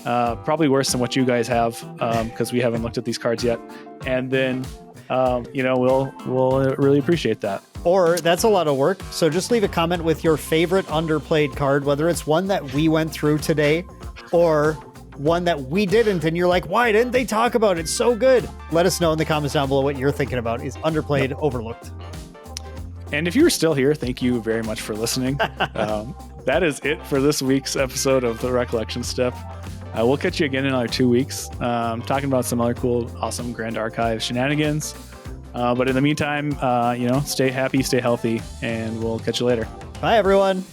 probably worse than what you guys have, because we haven't looked at these cards yet. And then we'll really appreciate that. Or that's a lot of work. So just leave a comment with your favorite underplayed card, whether it's one that we went through today or one that we didn't. And you're like, why didn't they talk about it? It's so good. Let us know in the comments down below what you're thinking about is underplayed, overlooked. And if you're still here, thank you very much for listening. That is it for this week's episode of the Recollection Step. We'll catch you again in another 2 weeks, talking about some other cool, awesome Grand Archive shenanigans. But in the meantime, stay happy, stay healthy, and we'll catch you later. Bye, everyone.